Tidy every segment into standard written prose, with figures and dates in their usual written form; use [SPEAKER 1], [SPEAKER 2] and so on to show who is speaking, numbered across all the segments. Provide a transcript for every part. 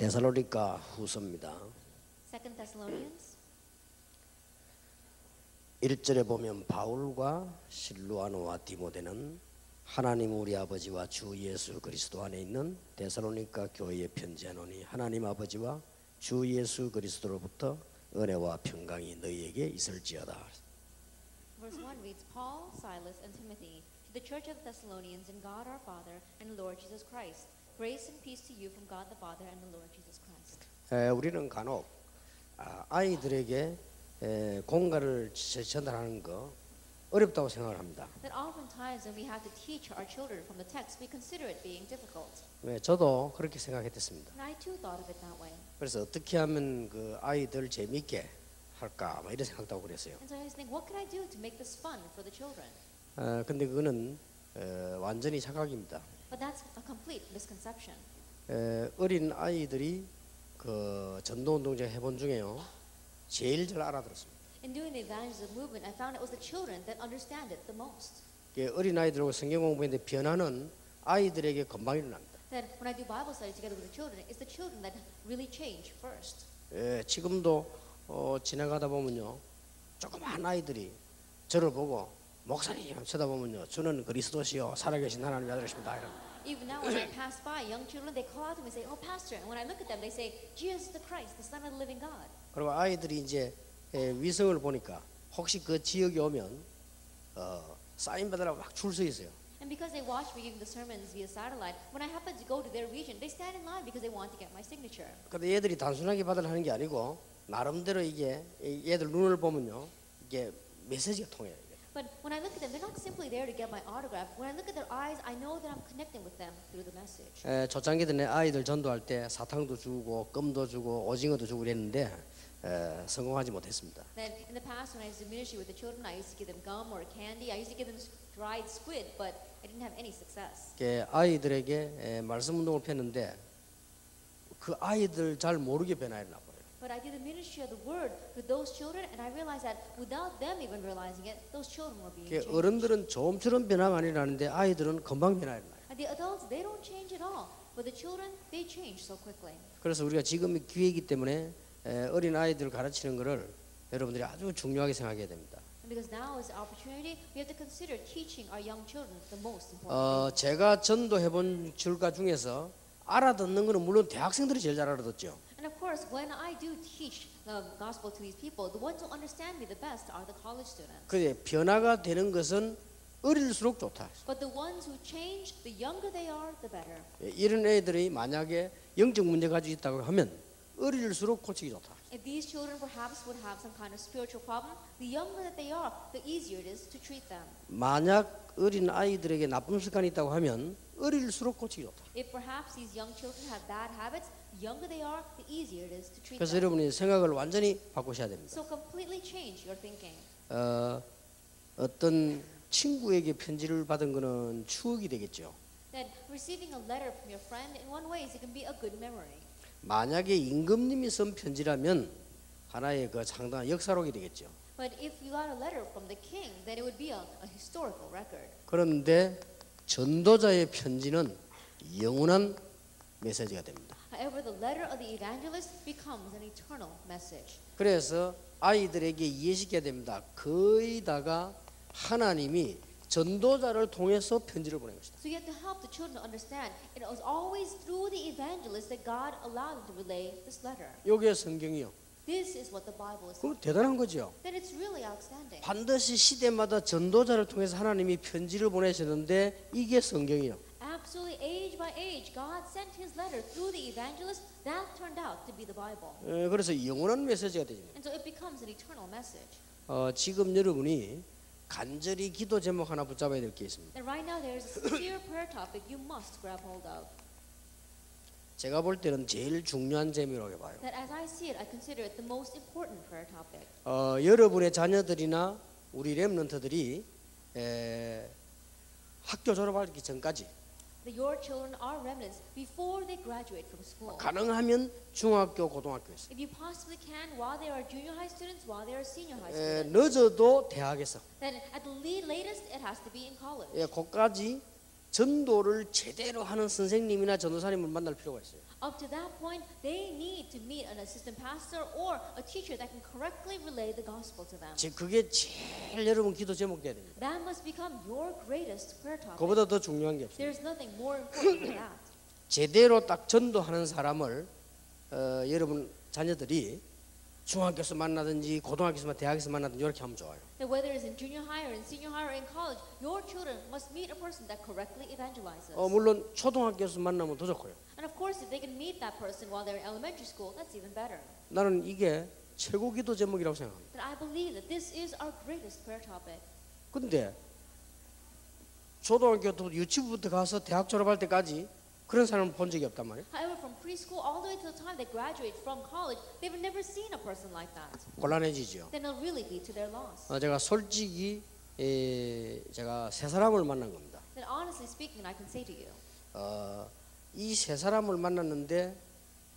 [SPEAKER 1] 데살로니가 후서입니다.
[SPEAKER 2] 2 Thessalonians
[SPEAKER 1] 1절에 보면 바울과 실루아노와 디모데는 하나님 우리 아버지와 주 예수 그리스도 안에 있는 데살로니가 교회에 편지하노니 하나님 아버지와 주 예수 그리스도로부터 은혜와 평강이 너희에게 있을지어다.
[SPEAKER 2] Verse 1 reads, Paul, Silas, and Timothy, to the church of the Thessalonians in God our Father and the Lord Jesus Christ. Grace and peace to you from God the Father and the Lord Jesus Christ.
[SPEAKER 1] 우리는 간혹 아이들에게 공가를 전달하는 거 어렵다고 생각을 합니다.
[SPEAKER 2] That oftentimes when we have to teach our children from the text, we consider it being difficult.
[SPEAKER 1] 저도 그렇게 생각했습니다.
[SPEAKER 2] And I too thought of it that way.
[SPEAKER 1] 그래서 어떻게 하면 그 아이들 재미있게 할까 이런 생각도 하고 그랬어요.
[SPEAKER 2] And so I was thinking, what could I do to make this fun for the children?
[SPEAKER 1] 근데 그거는 완전히 착각입니다.
[SPEAKER 2] But that's a complete misconception.
[SPEAKER 1] 어린 아이들이 그 전도운동제 해본 중에요 제일 잘 알아들었습니다.
[SPEAKER 2] In doing the evangelism movement, I found it was the children that understand it the most.
[SPEAKER 1] 어린 아이들하고 성경 공부했는데 변화는 아이들에게 금방 일어납니다.
[SPEAKER 2] That when I do Bible study together with the children, it's the children that really change first.
[SPEAKER 1] 지금도 지나가다 보면요 조그만 아이들이 저를 보고 목사님 쳐다보면요 저는 그리스도시요 살아계신 하나님의 아들이십니다.
[SPEAKER 2] Even now, when I pass by young children, they call out to me and say, "Oh, Pastor!" And when I look at them, they say, "Jesus the Christ, the Son of the Living God."
[SPEAKER 1] 그리고 아이들이 이제 위성을 보니까 혹시 그 지역에 오면 사인 받으라고 막 줄 서 있어요.
[SPEAKER 2] And because they watch me giving the sermons via satellite, when I happen to go to their region, they stand in line because they want to get my signature.
[SPEAKER 1] 근데 얘들이 단순하게 받으려는 게 아니고 나름대로 이게 얘들 눈을 보면요 이게 메시지가 통해요.
[SPEAKER 2] But when I look at them, they're not simply there to get my autograph. When I look at their eyes, I know that I'm connecting with them through the message.
[SPEAKER 1] 초창기 때 아이들 전도할 때 사탕도 주고 껌도 주고 오징어도 주고 그랬는데 성공하지 못했습니다.
[SPEAKER 2] Then in the past, when I was in ministry with the children, I used to give them gum or candy. I used to give them dried squid, but I didn't have any success.
[SPEAKER 1] 아이들에게 말씀 운동을 폈는데 그 아이들 잘 모르게 변화해 놔버려요.
[SPEAKER 2] But I did the ministry of the word with those children, and I realized that without them even realizing it, those children were being changed.
[SPEAKER 1] 어른들은 좀처럼 변화가 아니라는데 아이들은 금방 변화해 놔요.
[SPEAKER 2] And the adults, they don't change at all, but the children, they change so quickly.
[SPEAKER 1] 그래서 우리가 지금 기회이기 때문에 어린 아이들 가르치는 것을 여러분들이 아주 중요하게 생각해야 됩니다.
[SPEAKER 2] And because now is the opportunity, we have to consider teaching our young children the most important thing.
[SPEAKER 1] 제가 전도해본 줄가 중에서 알아듣는 거는 물론 대학생들이 제일 잘 알아듣죠.
[SPEAKER 2] And of course, when I do teach the gospel to these people, the ones who understand me the best are the college students.
[SPEAKER 1] 그래 변화가 되는 것은 어릴수록 좋다.
[SPEAKER 2] But the ones who change, the younger they are, the better.
[SPEAKER 1] 이런 애들이 만약에 영적 문제 가지고 있다고 하면 어릴수록 고치기 좋다.
[SPEAKER 2] If these children perhaps would have some kind of spiritual problem, the younger that they are, the easier it is to treat them.
[SPEAKER 1] 만약 어린 아이들에게 나쁜 습관이 있다고 하면 어릴수록 고치기 좋다.
[SPEAKER 2] If perhaps these young children have bad habits, the younger they are, the easier it is to treat
[SPEAKER 1] 그래서
[SPEAKER 2] them.
[SPEAKER 1] 여러분이 생각을 완전히 바꾸셔야 됩니다.
[SPEAKER 2] So completely change your thinking.
[SPEAKER 1] 어떤 친구에게 편지를 받은 거는 추억이 되겠죠.
[SPEAKER 2] That receiving a letter from your friend, in one way, it can be a good memory.
[SPEAKER 1] 만약에 임금님이 쓴 편지라면 하나의 그 상당한 역사록이 되겠죠.
[SPEAKER 2] But if you got a letter from the king, then it would be a historical record.
[SPEAKER 1] 그런데 전도자의 편지는 영원한 메시지가 됩니다.
[SPEAKER 2] However, the letter of the evangelist becomes an eternal message.
[SPEAKER 1] 그래서 아이들에게 이해시켜야 됩니다. 거의 다가 하나님이 전도자를 통해서 편지를 보낸 것이다.
[SPEAKER 2] So you have to help the children to understand it was always through the evangelist that God allowed them to relay this letter.
[SPEAKER 1] 이게 성경이요.
[SPEAKER 2] This is what the Bible is.
[SPEAKER 1] 그 대단한 거죠.
[SPEAKER 2] That it's really outstanding.
[SPEAKER 1] 반드시 시대마다 전도자를 통해서 하나님이 편지를 보내셨는데 이게 성경이요.
[SPEAKER 2] Absolutely, age by age, God sent His letter through the evangelist. That turned out to be the Bible.
[SPEAKER 1] 그래서 영원한 메시지가 되죠.
[SPEAKER 2] And so it becomes an eternal message.
[SPEAKER 1] 지금 여러분이 간절히 기도 제목 하나 붙잡아야 될 게 있습니다.
[SPEAKER 2] And right now there is a sincere prayer topic you must grab hold of.
[SPEAKER 1] 제가 볼 때는 제일 중요한 제목이라고 봐요.
[SPEAKER 2] That as I see it, I consider it the most important prayer topic.
[SPEAKER 1] 여러분의 자녀들이나 우리 렘넌트들이 학교 졸업하기 전까지
[SPEAKER 2] That your children are remnants before they graduate from school.
[SPEAKER 1] 가능하면 중학교, 고등학교에서
[SPEAKER 2] If you possibly can, while they are junior high students, while they are senior high students.
[SPEAKER 1] 늦어도 대학에서
[SPEAKER 2] Then at the latest, it has to be in college.
[SPEAKER 1] 거기까지 전도를 제대로 하는 선생님이나 전도사님을 만날 필요가 있어요.
[SPEAKER 2] Up to that point, they need to meet an assistant pastor or a teacher that can correctly relay the gospel to them.
[SPEAKER 1] 그게 제일 여러분 기도 제목 돼야 됩니다.
[SPEAKER 2] That must become your greatest prayer topic.
[SPEAKER 1] 그보다 더 중요한 게 없어요.
[SPEAKER 2] There's nothing more important than that.
[SPEAKER 1] 제대로 딱 전도하는 사람을 여러분 자녀들이 중학교에서 만나든지 고등학교에서 대학에서 만나든지 이렇게 하면 좋아요.
[SPEAKER 2] That whether it's in junior high or in senior high or in college, your children must meet a person that correctly evangelizes.
[SPEAKER 1] 물론 초등학교에서 만나면 더 좋고요.
[SPEAKER 2] And of course, if they can meet that person while they're in elementary school, that's even better.
[SPEAKER 1] 나는 이게 최고 기도 제목이라고 생각합니다.
[SPEAKER 2] That I believe that this is our greatest prayer topic.
[SPEAKER 1] 근데 초등학교부터 유치부부터 가서 대학 졸업할 때까지 그런 사람을 본 적이 없단 말이에요.
[SPEAKER 2] However, from preschool all the way to the time they graduate from college, they've never seen a person like that.
[SPEAKER 1] 곤란해지죠.
[SPEAKER 2] Then it'll really be to their loss.
[SPEAKER 1] 제가 솔직히 제가 세 사람을 만난 겁니다.
[SPEAKER 2] Then honestly speaking, I can say to you,
[SPEAKER 1] 이 세 사람을 만났는데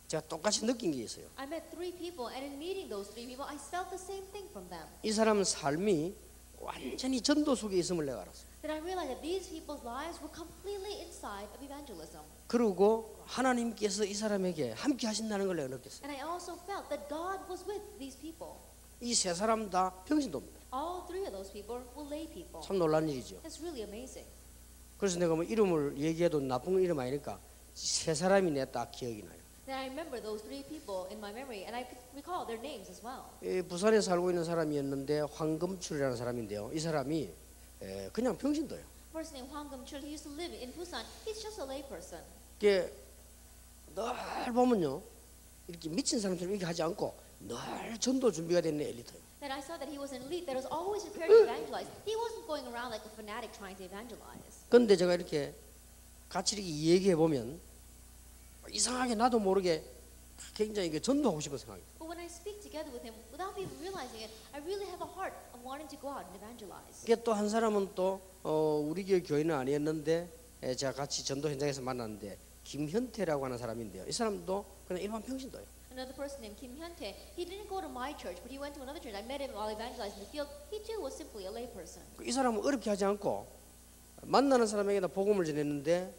[SPEAKER 1] 제가 똑같이 느낀 게 있어요.
[SPEAKER 2] I met 3 people, and in meeting those 3 people, I felt the same thing from them.
[SPEAKER 1] 이 사람은 삶이 완전히 전도 속에 있음을 내가 알았어요.
[SPEAKER 2] Then I realized that these people's lives were completely inside of evangelism.
[SPEAKER 1] 그리고 하나님께서 이 사람에게 함께 하신다는 걸 내가 느꼈어요.
[SPEAKER 2] And I also felt that God was with these people.
[SPEAKER 1] 이 세 사람 다 평신도입니다.
[SPEAKER 2] All 3 of those people were lay people.
[SPEAKER 1] 참 놀란 일이죠.
[SPEAKER 2] That's really amazing.
[SPEAKER 1] 그래서 내가 뭐 이름을 얘기해도 나쁜 이름 아니니까 세 사람이 내 딱 기억이 나요.
[SPEAKER 2] Then I remember those 3 people in my memory, and I recall their names as well.
[SPEAKER 1] 부산에 살고 있는 사람이었는데 황금출이라는 사람인데요. 이 사람이 그냥 평신도예요.
[SPEAKER 2] First name Hwang Gum-chul. He used to live in Busan. He's just a lay person.
[SPEAKER 1] 이게 늘 보면요, 이렇게 미친 사람처럼 이렇게 하지 않고 늘 전도 준비가 된 엘리트예요.
[SPEAKER 2] Then I saw that he was an elite that was always prepared to evangelize. He wasn't going around like a fanatic trying to evangelize.
[SPEAKER 1] 그런데 제가 이렇게 같이 이렇게 얘기해 보면 이상하게 나도 모르게 굉장히 전도하고 싶은 생각이.
[SPEAKER 2] But when I speak together with him, without even realizing it, I really have a heart of wanting to go out and evangelize.
[SPEAKER 1] 이게 또 한 사람은 또 우리 교회는 아니었는데 제가 같이 전도 현장에서 만났는데 김현태라고 하는 사람인데요. 이 사람도 그냥 일반 평신도예요.
[SPEAKER 2] Another person named Kim Hyun-tae, he didn't go to my church, but he went to another church. I met him while evangelizing in the field. He too was simply a lay person.
[SPEAKER 1] 이 사람은 어렵게 하지 않고 만나는 사람에게다 복음을 전했는데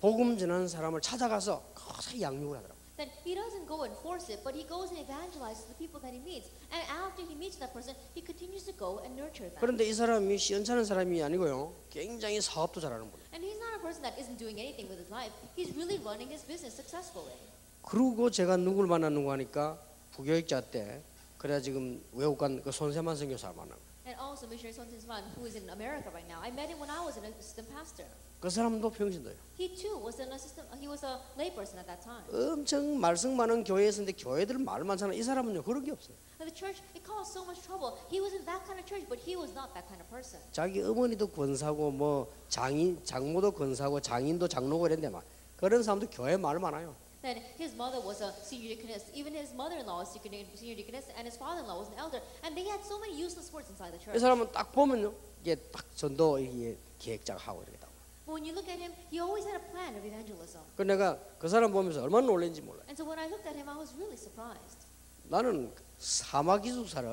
[SPEAKER 1] 복음 전하는 사람을 찾아가서 거기서 양육을 하더라고요.
[SPEAKER 2] Then he doesn't go and force it, but he goes and evangelizes the people that he meets. And after he meets that person, he continues to go and nurture them.
[SPEAKER 1] 그런데 이 사람이 시원찮은 사람이 아니고요. 굉장히 사업도 잘하는 분이에요.
[SPEAKER 2] And he's not a person that isn't doing anything with his life. He's really running his business successfully.
[SPEAKER 1] 그리고 제가 누구를 만났는가 하니까 부교육자 때 그래야 지금 외국 간 그 손세만 선교사 만나고.
[SPEAKER 2] And also missionary Son Sin-man, who is in America right now. I met him when I was an assistant pastor.
[SPEAKER 1] 그 사람도 평신도예요.
[SPEAKER 2] He too was an assistant. He was a lay person at that time.
[SPEAKER 1] 엄청 말썽 많은 교회에 있었는데 교회들 말 많잖아요. 이 사람은요 그런 게 없어요.
[SPEAKER 2] But the church, it caused so much trouble. He was in that kind of church, but he was not that kind of person.
[SPEAKER 1] 자기 어머니도 권사고 뭐 장모도 권사고 장인도 장로고 이랬는데 막 그런 사람도 교회 말 많아요.
[SPEAKER 2] Then his mother was a senior deaconess. Even his mother-in-law was senior deaconess, and his father-in-law was an elder. And they had so many useless words inside the
[SPEAKER 1] 이
[SPEAKER 2] church.
[SPEAKER 1] 사람은 딱 보면요 이게 딱 전도 이게 계획자가 하고 이렇게 나와.
[SPEAKER 2] But when you look at him, he always had a plan of evangelism.
[SPEAKER 1] 그 내가 그 사람 보면서 얼마나 놀란지 몰라요.
[SPEAKER 2] And so when I looked at him, I was really surprised.
[SPEAKER 1] 나는 사마 기숙사를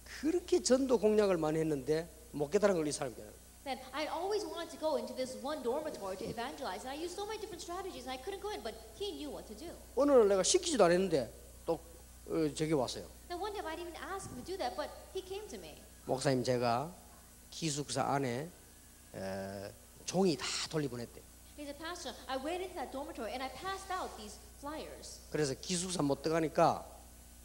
[SPEAKER 1] 그렇게 전도 공략을 많이 했는데 못 깨달은 걸 이 사람이 깨달아요.
[SPEAKER 2] Then I always wanted to go into this one dormitory to evangelize, and I used so many different strategies, and I couldn't go in, but he knew what to do.
[SPEAKER 1] 어느 날 내가 시키지도 않았는데 또 저기 왔어요.
[SPEAKER 2] Then one time I didn't even ask him to do that, but he came to me.
[SPEAKER 1] 목사님 제가 기숙사 안에 종이 다 돌려보냈대.
[SPEAKER 2] He said, Pastor, I went into that dormitory and I passed out these flyers.
[SPEAKER 1] 그래서 기숙사 못 들어가니까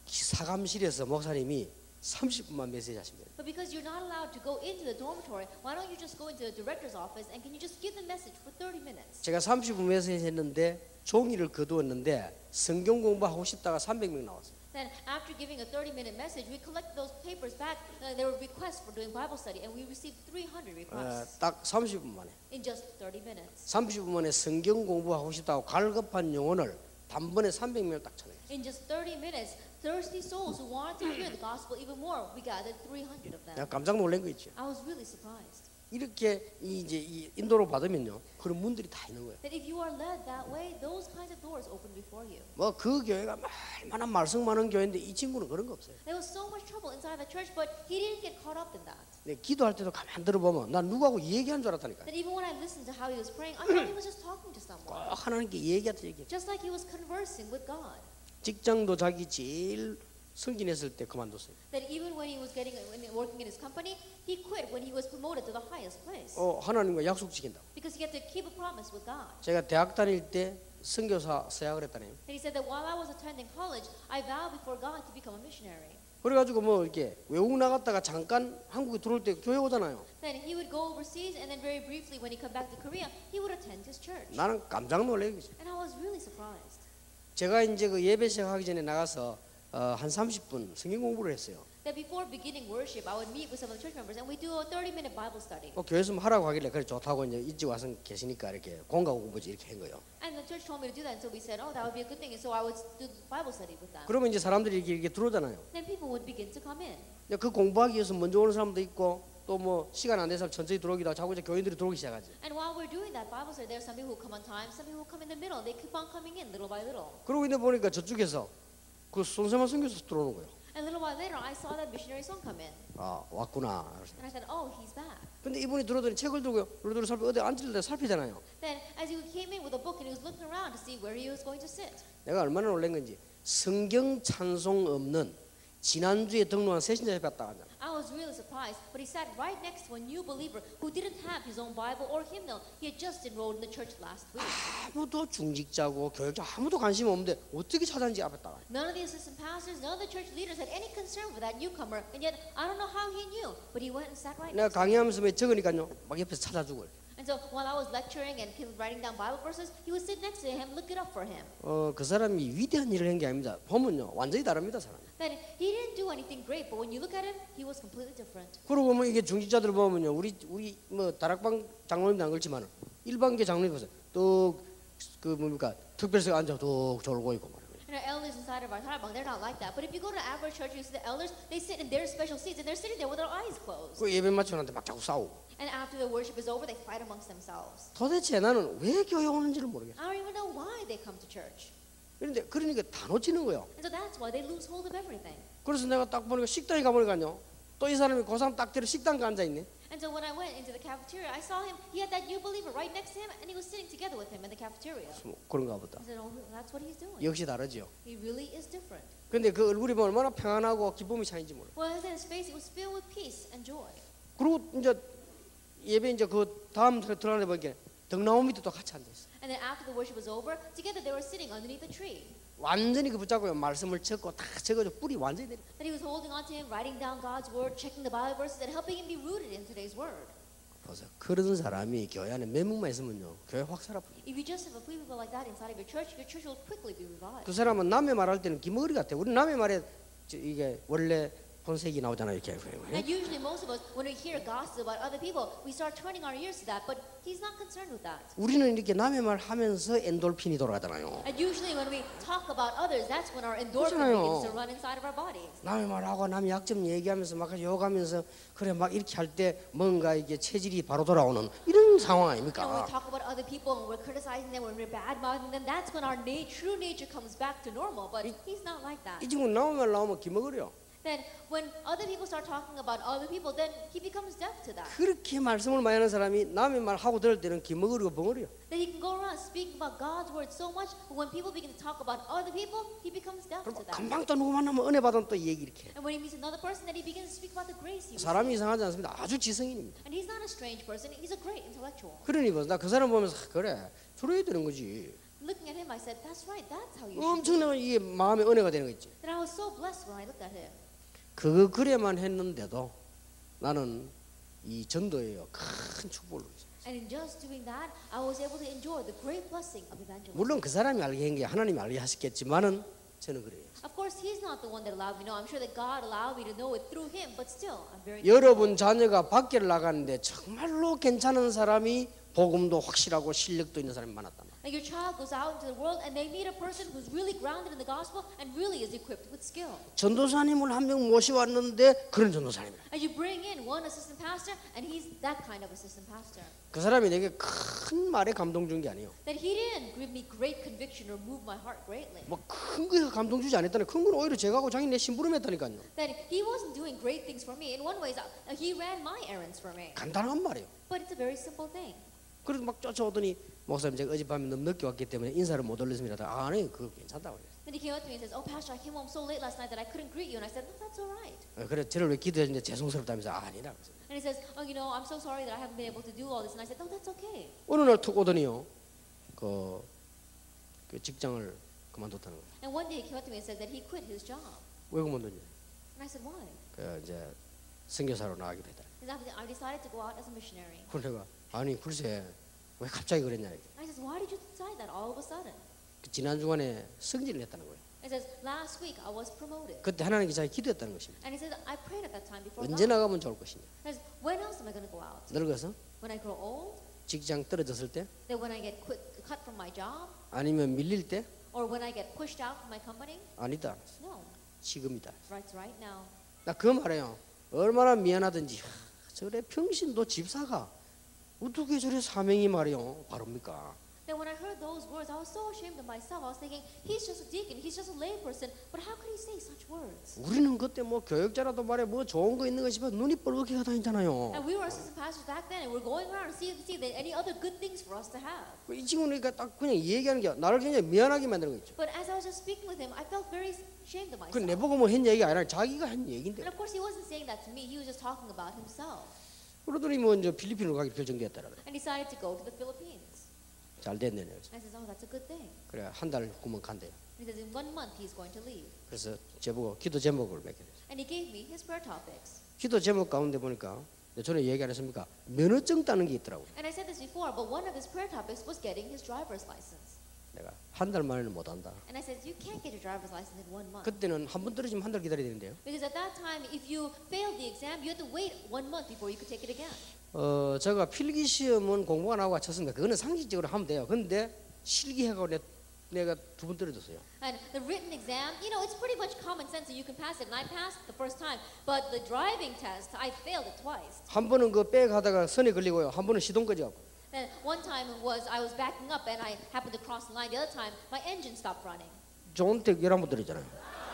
[SPEAKER 1] 사감실에서 목사님이 30분만 메시지 하시면 돼요.
[SPEAKER 2] But because you're not allowed to go into the dormitory, why don't you just go into the director's office and can you just give the message for 30 minutes?
[SPEAKER 1] 제가 30분 메시지 했는데 종이를 거두었는데 성경 공부하고 싶다가 300명 나왔어요.
[SPEAKER 2] Then after giving a 30-minute message, we collected those papers back. There were requests for doing Bible study, and we received 300 requests
[SPEAKER 1] 딱 30분 만에.
[SPEAKER 2] in just 30 minutes.
[SPEAKER 1] 30분 만에 성경 공부하고 싶다고 갈급한 영혼을 단번에 300명을 딱 쳐내요.
[SPEAKER 2] In just 30 minutes, thirsty souls who wanted to hear the gospel even more, we gathered 300 of
[SPEAKER 1] 내가
[SPEAKER 2] them.
[SPEAKER 1] 깜짝 놀란 거 있죠.
[SPEAKER 2] I was really surprised.
[SPEAKER 1] 이렇게 이제 이 인도를 받으면요, 그런 문들이 다 있는 거예요.
[SPEAKER 2] That if you are led that way, those kinds of doors open before you.
[SPEAKER 1] 뭐 그 교회가 얼마나 말씀 많은 교회인데 이 친구는 그런 거 없어요.
[SPEAKER 2] There was so much trouble inside the church, but he didn't get caught up in that.
[SPEAKER 1] 네, 기도할 때도 가만 들어보면 난 누구하고 얘기한 줄 알았다니까요.
[SPEAKER 2] That even when I listened to how he was praying, I thought he was just talking to someone.
[SPEAKER 1] 꼭 하나님께 얘기했다 얘기했다.
[SPEAKER 2] Just like he was conversing with God.
[SPEAKER 1] 직장도 자기 제일 승진했을 때 그만뒀어요.
[SPEAKER 2] That even when he was working in his company, he quit when he was promoted to the highest place.
[SPEAKER 1] 하나님과 약속 지킨다고.
[SPEAKER 2] Because he had to keep a promise with God.
[SPEAKER 1] 제가 대학 다닐 때 선교사 서약을 했다네요.
[SPEAKER 2] And he said that while I was attending college, I vowed before God to become a missionary.
[SPEAKER 1] 그래가지고 뭐 이렇게 외국 나갔다가 잠깐 한국에 들어올 때 교회 오잖아요.
[SPEAKER 2] Then he would go overseas, and then very briefly, when he come back to Korea, he would attend his church.
[SPEAKER 1] 나는 깜짝 놀래요.
[SPEAKER 2] And I was really surprised.
[SPEAKER 1] 제가 이제 그 예배 시작하기 전에 나가서 한 30분 성경 공부를 했어요.
[SPEAKER 2] That before beginning worship, I would meet with some of the church members, and we do a 30-minute Bible study.
[SPEAKER 1] 교회에서 하라고 하길래 그래 좋다고 이제 일찍 와서 계시니까 이렇게 공과 공부지 이렇게 한 거예요.
[SPEAKER 2] And the church told me to do that, and so we said, oh, that would be a good thing. And so I would do Bible study with them.
[SPEAKER 1] 그러면 이제 사람들이 이렇게 들어오잖아요.
[SPEAKER 2] Then people would begin to come in.
[SPEAKER 1] 그 공부하기 위해서 먼저 오는 사람도 있고 또 뭐 시간 안 돼서 천천히 들어오기도 하고 자꾸 이제 교인들이 들어오기 시작하지.
[SPEAKER 2] And while we're doing that Bible study, there are some people who come on time, some people who come in the middle. They keep on coming in little by little.
[SPEAKER 1] 그러고 있는데 보니까 저쪽에서 그 손세만 선교사 들어오는 거예요.
[SPEAKER 2] And a little while later, I saw that missionary son come in.
[SPEAKER 1] 왔구나.
[SPEAKER 2] And I said, oh, he's back.
[SPEAKER 1] 근데 이분이 들어오더니 책을 들고요. 들어오더니 어디 앉을 때 살피잖아요.
[SPEAKER 2] Then as he came in with a book, and he was looking around to see where he was going to sit.
[SPEAKER 1] 내가 얼마나 놀란 건지 성경 찬송 없는 지난주에 등록한 새신자 협회 갔다 왔잖아.
[SPEAKER 2] I was really surprised, but he sat right next to a new believer who didn't have his own Bible or hymnal. He had just enrolled in the church last week.
[SPEAKER 1] 아무도 중직자고 교육자 아무도 관심 없는데 어떻게 찾았는지 앞에 따라.
[SPEAKER 2] None of the assistant pastors, none of the church leaders had any concern with that newcomer, and yet I don't know how he knew, but he went and sat right
[SPEAKER 1] 내가
[SPEAKER 2] next to him.
[SPEAKER 1] 강의하면서 왜 적으니까요. 막 옆에서 찾아주고.
[SPEAKER 2] And so while I was lecturing and writing down Bible verses, he would sit next to him, look it up for him.
[SPEAKER 1] 그 사람이 위대한 일을 한 게 아닙니다. 보면요 완전히 다릅니다 사람.
[SPEAKER 2] That he didn't do anything great, but when you look at him, he was completely different.
[SPEAKER 1] 그러고 보면 이게 중직자들 보면요 우리 뭐 다락방 장로님도 안 그렇지만 일반계 장로님 보세요. 또그 뭡니까 특별석 앉아 뚝 졸고 있고 말이에요.
[SPEAKER 2] And our elders inside of our Tarabang, they're not like that. But if you go to average church, you see the elders, they sit in their special seats, and they're sitting there with their eyes closed.
[SPEAKER 1] 그 예배 마치는데 막 자꾸 싸우고.
[SPEAKER 2] And after the worship is over, they fight amongst themselves.
[SPEAKER 1] 도대체 나는 왜 교회 오는지를 모르겠어.
[SPEAKER 2] I don't even know why they come to church.
[SPEAKER 1] 그러니까 다 놓치는 거예요.
[SPEAKER 2] And so that's why they lose hold of everything.
[SPEAKER 1] 그래서 내가 딱 보니까 식당에 가보니까요. 또 이 사람이 고3 딱 데려 식당에 앉아 있네.
[SPEAKER 2] And so when I went into the cafeteria, I saw him. He had that new believer right next to him, and he was sitting together with him in the cafeteria.
[SPEAKER 1] 그런가 보다.
[SPEAKER 2] I said, oh, that's what he's doing.
[SPEAKER 1] 역시 다르지요.
[SPEAKER 2] He really is different.
[SPEAKER 1] 근데 그 얼굴이 보면 얼마나 평안하고 기쁨이 차인지 몰라.
[SPEAKER 2] Well, his face, it was filled with peace and joy.
[SPEAKER 1] 그리고 이제 예배 이제 그 다음 들어가는데 보니까 등나무 밑에 또 같이 앉아 있어.
[SPEAKER 2] And then after the worship was over, together they were sitting underneath a tree.
[SPEAKER 1] 완전히 그 붙잡고 말씀을 적고 다 적어줘 뿌리 완전히 내려.
[SPEAKER 2] That he was holding on to him, writing down God's word, checking the Bible verses, and helping him be rooted in today's word.
[SPEAKER 1] 보세요. 그런 사람이 교회 안에 몇 명만 있으면요, 교회 확 살아버려.
[SPEAKER 2] If you just have a few people like that inside of your church will quickly be revived.
[SPEAKER 1] 그 사람은 남의 말할 때는 기머리 같아. 우리 남의 말에 이게 원래 본색이 나오잖아요. 이렇게.
[SPEAKER 2] And usually most of us, when we hear gossip about other people, we start turning our ears to that. But he's not concerned with that.
[SPEAKER 1] 우리는 이렇게 남의 말 하면서 엔돌핀이 돌아가잖아요.
[SPEAKER 2] And usually when we talk about others, that's when our endorphin
[SPEAKER 1] 그렇잖아요.
[SPEAKER 2] begins to run inside of our bodies.
[SPEAKER 1] 남의 말하고 남 약점 얘기하면서 막 욕하면서 그래 막 이렇게 할 때 뭔가 이게 체질이 바로 돌아오는 이런 상황
[SPEAKER 2] And when we
[SPEAKER 1] 아닙니까?
[SPEAKER 2] talk about other people and we're criticizing them, when we're bad mouthing them, that's when our true nature comes back to normal. But he's not like that.
[SPEAKER 1] 이 친구 남의 말 나오면 기먹으려.
[SPEAKER 2] Then when other people start talking about other people, then he becomes deaf to that.
[SPEAKER 1] 그렇게 말씀을 많이 하는 사람이 남의 말 하고 들을 때는 기먹으리고 벙어리요.
[SPEAKER 2] That he can go around speaking about God's word so much, but when people begin to talk about other people, he becomes deaf to
[SPEAKER 1] 그럼
[SPEAKER 2] that.
[SPEAKER 1] 금방 또 누구 만나면 은혜 받은 또 얘기 이렇게.
[SPEAKER 2] And when he meets another person, then he begins to speak about the grace he
[SPEAKER 1] 사람이
[SPEAKER 2] received.
[SPEAKER 1] 이상하지 않습니다. 아주 지성인입니다.
[SPEAKER 2] And he's not a strange person; he's a great intellectual.
[SPEAKER 1] 그러니 나 그 사람 보면서 그래 저래야 되는 거지.
[SPEAKER 2] Looking at him, I said, "That's right. That's how you should."
[SPEAKER 1] 엄청난 이게 마음의 은혜가 되는 거 있지.
[SPEAKER 2] That I was so blessed when I looked at him.
[SPEAKER 1] 그거 그래만 했는데도 나는 이 전도예요. 큰 축복을 받았어요.
[SPEAKER 2] And in just doing that, I was able to enjoy the great blessing of evangelism.
[SPEAKER 1] 물론 그 사람이 알게 한 게 하나님이 알게 하셨겠지만은 저는 그래요.
[SPEAKER 2] Of course, he's not the one that allowed me to know. I'm sure that God allowed me to know it through him, but still, I'm very
[SPEAKER 1] 여러분 자녀가 밖에 나가는데 정말로 괜찮은 사람이 복음도 확실하고 실력도 있는 사람이 많았단 말이에요.
[SPEAKER 2] Like your child goes out into the world and they meet a person who's really grounded in the gospel and really is equipped with skill.
[SPEAKER 1] 전도사님을 한 명 모셔왔는데 그런 전도사님이에요.
[SPEAKER 2] And you bring in one assistant pastor and he's that kind of assistant pastor.
[SPEAKER 1] 그 사람이 내게 큰 말에 감동 준 게 아니에요.
[SPEAKER 2] That he didn't give me great conviction or move my heart greatly.
[SPEAKER 1] 뭐 큰 거에 감동 주지 않았다는 큰 건 오히려 제가하고 자기네 심부름했다니까요.
[SPEAKER 2] That he wasn't doing great things for me. In one way, he ran my errands for me.
[SPEAKER 1] 간단한 말이에요.
[SPEAKER 2] But it's a very simple thing.
[SPEAKER 1] 그래서 막 쫓아오더니 목사님 제가 어젯밤에 너무 늦게 왔기 때문에 인사를 못 올렸습니다. 아니 그거 괜찮다고 그래요.
[SPEAKER 2] Then he came up to me and says, "Oh, Pastor, I came home so late last night that I couldn't greet you." And I said, "No, that's all right."
[SPEAKER 1] 그래 저를 왜 기도해 주는데 죄송스럽다면서 아니라.
[SPEAKER 2] And he says, "Oh, you know, I'm so sorry that I haven't been able to do all this." And I said, "No, that's okay."
[SPEAKER 1] 어느 날 툭 오더니요. 그 직장을 그만뒀다는 거예요.
[SPEAKER 2] And one day he came up to me and said that he quit his job.
[SPEAKER 1] 왜 그만뒀냐?
[SPEAKER 2] And I said, "Why?"
[SPEAKER 1] 그 이제 선교사로 나가게 되더라.
[SPEAKER 2] He said, "I decided to go out as a missionary."
[SPEAKER 1] 그래서 내가 아니 글쎄 왜 갑자기 그랬냐 이게.
[SPEAKER 2] And I said, "Why did you decide that all of a sudden?"
[SPEAKER 1] 그 지난 주간에 승진을 했다는 거예요.
[SPEAKER 2] He says, "Last week I was promoted."
[SPEAKER 1] 그때 하나님께 자기 기도했다는 것입니다.
[SPEAKER 2] And he said, "I prayed at that time before
[SPEAKER 1] 언제
[SPEAKER 2] God."
[SPEAKER 1] 나가면 좋을 것이냐?
[SPEAKER 2] He says, "When else am I going to go out?
[SPEAKER 1] 늙어서
[SPEAKER 2] When I grow old?
[SPEAKER 1] 직장 떨어졌을 때
[SPEAKER 2] That when I get cut from my job?
[SPEAKER 1] 아니면 밀릴 때
[SPEAKER 2] Or when I get pushed out from my company?"
[SPEAKER 1] 아니다.
[SPEAKER 2] No,
[SPEAKER 1] 지금이다.
[SPEAKER 2] right now.
[SPEAKER 1] 나 그 말해요. 얼마나 미안하든지 저래 평신도 집사가 어떻게 저래 사명이 말이요 바릅니까?
[SPEAKER 2] Then when I heard those words, I was so ashamed of myself. I was thinking, he's just a deacon, he's just a lay person, but how could he say such words?
[SPEAKER 1] 우리는 그때 뭐 교역자라도 말해 뭐 좋은 거 있는 거 싶어 눈이 뻘겋게 다니잖아요.
[SPEAKER 2] And we were assistant pastors back then, and we're going around to see if there any other good things for us to have.
[SPEAKER 1] 이 친구는 그러니까 딱 그냥 얘기하는 게 나를 굉장히 미안하게 만드는 거 있죠.
[SPEAKER 2] But as I was just speaking with him, I felt very ashamed of
[SPEAKER 1] 그
[SPEAKER 2] myself.
[SPEAKER 1] 내보고 뭐 했냐 얘기 아니라 자기가 한 얘기인데.
[SPEAKER 2] And of course, he wasn't saying that to me, he was just talking about himself.
[SPEAKER 1] 그러더니 뭐 이제 필리핀으로 가기로 결정되었다라 그래.
[SPEAKER 2] And decided to go to the Philippines.
[SPEAKER 1] 잘 됐네.
[SPEAKER 2] And I said, "Oh, that's a good thing."
[SPEAKER 1] 그래 한 달 후면 간대요.
[SPEAKER 2] And he says, "In 1 month, he's going to leave."
[SPEAKER 1] 그래서 제보고 기도 제목을 맺게 됐어요.
[SPEAKER 2] And he gave me his prayer topics.
[SPEAKER 1] 기도 제목 가운데 보니까 전에 얘기 안 했습니까? 면허증 따는 게 있더라고요.
[SPEAKER 2] And I said this before, but one of his prayer topics was getting his driver's license.
[SPEAKER 1] 내가 한 달 만에는 못 한다.
[SPEAKER 2] And I said, "You can't get your driver's license in 1 month."
[SPEAKER 1] 그때는 한 번 떨어지면 한 달 기다려야 되는데요.
[SPEAKER 2] Because at that time, if you failed the exam, you had to wait 1 month before you could take it again.
[SPEAKER 1] 제가 필기 시험은 공부가 나오고 쳤습니다. 그거는 상식적으로 하면 돼요. 근데 실기해가고 내가 2번 떨어졌어요.
[SPEAKER 2] And the written exam, you know, it's pretty much common sense that you can pass it. And I passed the first time, but the driving test, I failed it twice.
[SPEAKER 1] 한 번은 그 백하다가 선에 걸리고요. 한 번은 시동까지 갔고.
[SPEAKER 2] Then one time I was backing up and I happened to cross the line. The other time, my engine stopped running.
[SPEAKER 1] 좋은택 11번 떨어졌잖아요.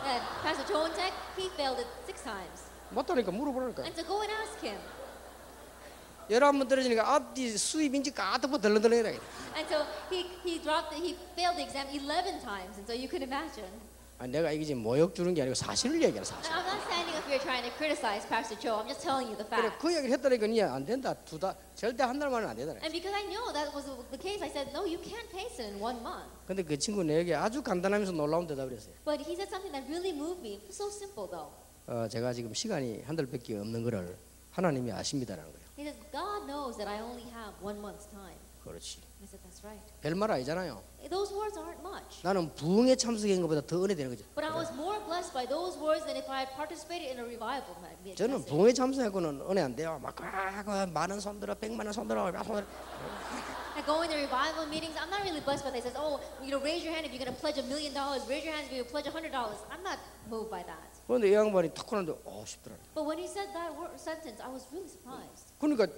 [SPEAKER 2] And Pastor Joantek, he failed it 6 times.
[SPEAKER 1] 맞다니까 물어보라니까.
[SPEAKER 2] And so go and ask him.
[SPEAKER 1] 11번 떨어지니까 앞뒤 수입인지 까득 덜렁덜렁해라.
[SPEAKER 2] And so he failed the exam 11 times. And so you can imagine.
[SPEAKER 1] 내가 이게 지금 모욕 주는 게 아니고 사실을 얘기하는 사실.
[SPEAKER 2] And I'm not standing up here trying to criticize Pastor Cho. I'm just telling you the
[SPEAKER 1] 그래
[SPEAKER 2] fact.
[SPEAKER 1] 그 얘기를 했다니까 니 안 된다. 절대 한 달 만에 안 되더라.
[SPEAKER 2] And because I know that was the case, I said, "No, you can't pace it in 1 month."
[SPEAKER 1] 근데 그 친구 내게 아주 간단하면서 놀라운 대답을 했어요.
[SPEAKER 2] But he said something that really moved me. It was so simple though.
[SPEAKER 1] 제가 지금 시간이 한 달밖에 없는 거를 하나님이 아십니다라는 거예요.
[SPEAKER 2] He says, "God knows that I only have 1 month's time."
[SPEAKER 1] 그렇지.
[SPEAKER 2] I said, "That's right."
[SPEAKER 1] 별말 아니잖아요.
[SPEAKER 2] Those words aren't much.
[SPEAKER 1] 나는 부흥에 참석한 것보다 더 은혜 되는 거죠.
[SPEAKER 2] But I was more blessed by those words than if I had participated in a revival message.
[SPEAKER 1] 저는 부흥에 참석하고는 은혜 안 돼요. 막 만원 손들어, 100만 원 손들어,
[SPEAKER 2] I go in the revival meetings. I'm not really blessed by that. It says, "Oh, you know, raise your hand if you're going to pledge $1 million. Raise your hands if you pledge $100." I'm not moved by that.
[SPEAKER 1] 그런데 이 양반이 탁 하는데 싶더라.
[SPEAKER 2] But when he said that sentence, I was really surprised.
[SPEAKER 1] 그러니까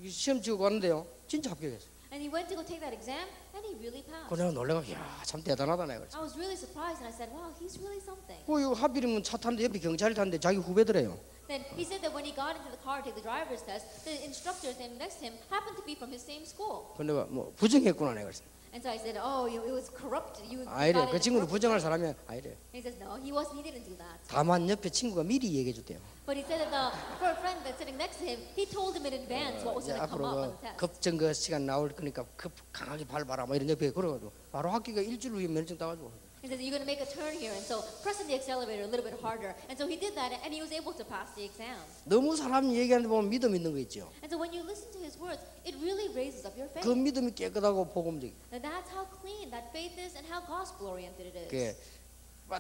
[SPEAKER 1] 시험 치고 갔는데요, 진짜 합격했어요.
[SPEAKER 2] And he went to go take that exam, and he really passed.
[SPEAKER 1] 그 내가 놀래가, 참 대단하다 내가 그랬어.
[SPEAKER 2] I was really surprised, and I said, "Wow, he's really something."
[SPEAKER 1] 그 하필이면 차 타는데 옆에 경찰이 타는데 자기 후배더래요.
[SPEAKER 2] Then he said that when he got into the car to take the driver's test, the instructor standing next to him happened to be from his same school.
[SPEAKER 1] 그 내가 뭐 부정했구나 내가 그랬어.
[SPEAKER 2] And so I said, "Oh, it was corrupted. You
[SPEAKER 1] 아이래.
[SPEAKER 2] got it
[SPEAKER 1] 그
[SPEAKER 2] in a
[SPEAKER 1] 친구는
[SPEAKER 2] corrupt
[SPEAKER 1] 부정할
[SPEAKER 2] way."
[SPEAKER 1] 사람이 아니래.
[SPEAKER 2] And he says, "No, he didn't do that."
[SPEAKER 1] 다만 옆에 친구가 미리 얘기해 줬대요.
[SPEAKER 2] But he said that for a friend that's sitting next to him, he told him in advance what was
[SPEAKER 1] 이제
[SPEAKER 2] going to come up on
[SPEAKER 1] 앞으로
[SPEAKER 2] the test.
[SPEAKER 1] 급정 그 시간 나올 거니까 급 강하게 밟아라 뭐 이런 옆에 그러가지고 바로 학기가 일주일 후에 면허증 따가지고.
[SPEAKER 2] He says, "You're going to make a turn here, and so pressing the accelerator a little bit harder." And so he did that, and he was able to pass the exam.
[SPEAKER 1] 너무 사람 얘기하는데 보면 믿음 있는 거 있죠.
[SPEAKER 2] And so when you listen to his words, it really raises up your faith.
[SPEAKER 1] 그 믿음이 깨끗하고 복음적.
[SPEAKER 2] And that's how clean that faith is, and how gospel-oriented it is.
[SPEAKER 1] 그게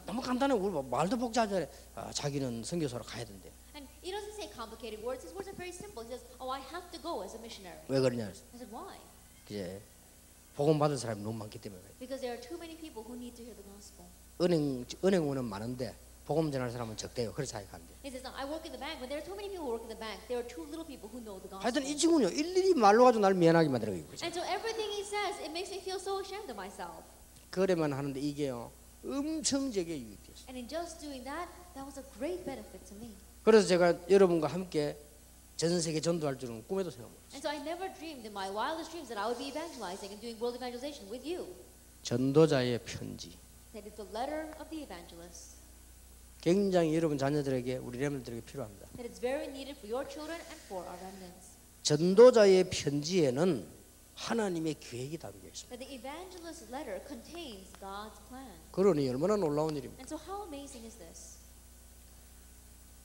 [SPEAKER 1] 너무 간단해. 우리 말도 복잡하잖아요. 자기는 선교사로 가야 된대.
[SPEAKER 2] And he doesn't say complicated words. His words are very simple. He says, "Oh, I have to go as a missionary."
[SPEAKER 1] 왜 그러냐?
[SPEAKER 2] I said, "Why?"
[SPEAKER 1] 이제 복음 받을 사람이 너무 많기 때문에 그래요.
[SPEAKER 2] Because there are too many people who need to hear the gospel.
[SPEAKER 1] 은행원은 많은데 복음 전할 사람은 적대요. 그래서 자기한테.
[SPEAKER 2] He says, I work in the bank. When there are too many people who work in the bank, there are too little people who know the gospel.
[SPEAKER 1] 하여튼 이 친구는요 일일이 말로 가지고 날 미안하게 만들어 있고
[SPEAKER 2] And so everything he says, it makes me feel so ashamed of myself.
[SPEAKER 1] 그래만 하는데 이게요 엄청 제게 유익이 됐어요.
[SPEAKER 2] And in just doing that, that was a great benefit to me.
[SPEAKER 1] 그래서 제가 여러분과 함께 전 세계 전도할 줄은 꿈에도 생각 못했어요.
[SPEAKER 2] And so I never dreamed in my wildest dreams that I would be evangelizing and doing world evangelization with you.
[SPEAKER 1] 전도자의 편지.
[SPEAKER 2] That is the letter of the evangelist.
[SPEAKER 1] 굉장히 여러분 자녀들에게 우리 렘들에게 필요합니다.
[SPEAKER 2] That it's very needed for your children and for our remnants.
[SPEAKER 1] 전도자의 편지에는 하나님의 계획이 담겨 있습니다.
[SPEAKER 2] That the evangelist's letter contains God's plan.
[SPEAKER 1] 그러니 얼마나 놀라운 일입니까?
[SPEAKER 2] And so how amazing is this?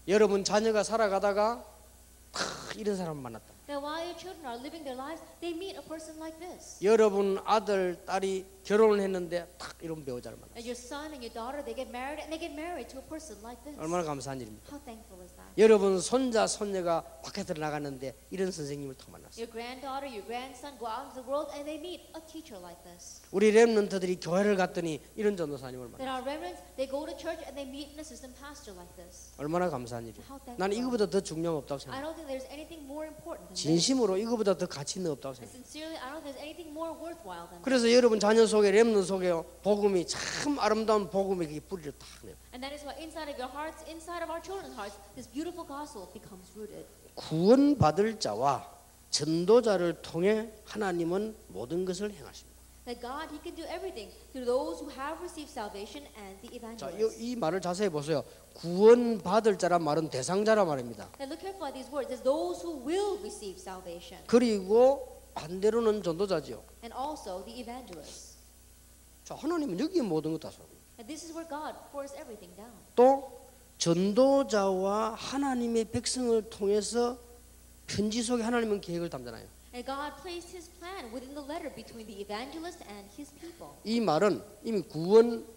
[SPEAKER 1] 여러분 자녀가 살아가다가 탁 이런 사람을 만났다.
[SPEAKER 2] That while your children are living their lives, they meet a person like this.
[SPEAKER 1] 여러분 아들, 딸이 결혼을 했는데 탁 이런 배우자를 만났다.
[SPEAKER 2] And your son and your daughter, they get married and they get married to a person like this.
[SPEAKER 1] 얼마나 감사한 일입니까?
[SPEAKER 2] How thankful is that?
[SPEAKER 1] 여러분 손자, 손녀가 밖에 나갔는데 이런 선생님을 또 만났어요.
[SPEAKER 2] Your granddaughter, your grandson go out into the world and they meet a teacher like this.
[SPEAKER 1] 우리 렘넌트들이 교회를 갔더니 이런 전도사님을 만났어요.
[SPEAKER 2] That our remnants, they go to church and they meet an assistant pastor like this.
[SPEAKER 1] 얼마나 감사한 일이에요.
[SPEAKER 2] How thankful.
[SPEAKER 1] 나는 이거보다 더 중요한 거 없다고
[SPEAKER 2] I
[SPEAKER 1] 생각해요.
[SPEAKER 2] don't think there's anything more important than this.
[SPEAKER 1] 진심으로 이거보다 더 가치 있는 거 없다고
[SPEAKER 2] And
[SPEAKER 1] 생각해요.
[SPEAKER 2] sincerely, I don't think there's anything more worthwhile than this.
[SPEAKER 1] 그래서 여러분 자녀 속에 렘넌트 속에 복음이 참 아름다운 복음의 그 뿌리를 탁 내요.
[SPEAKER 2] And that is why inside of your hearts, inside of our children's hearts, this beautiful gospel becomes rooted.
[SPEAKER 1] 구원받을 자와 전도자를 통해 하나님은 모든 것을 행하십니다.
[SPEAKER 2] That God, He can do everything through those who have received salvation and the
[SPEAKER 1] 자,
[SPEAKER 2] evangelists.
[SPEAKER 1] 이 말을 자세히 보세요. 구원받을 자란 말은 대상자라 말입니다.
[SPEAKER 2] Now look carefully at these words. It's those who will receive salvation.
[SPEAKER 1] 그리고 반대로는 전도자지요.
[SPEAKER 2] And also the evangelists.
[SPEAKER 1] 자, 하나님은 여기에 모든 것 다 써.
[SPEAKER 2] And this is where God pours everything down.
[SPEAKER 1] 또 전도자와 하나님의 백성을 통해서 편지 속에 하나님은 계획을 담잖아요.
[SPEAKER 2] And God placed His plan within the letter between the evangelist and His people.
[SPEAKER 1] 이 말은 이미 구원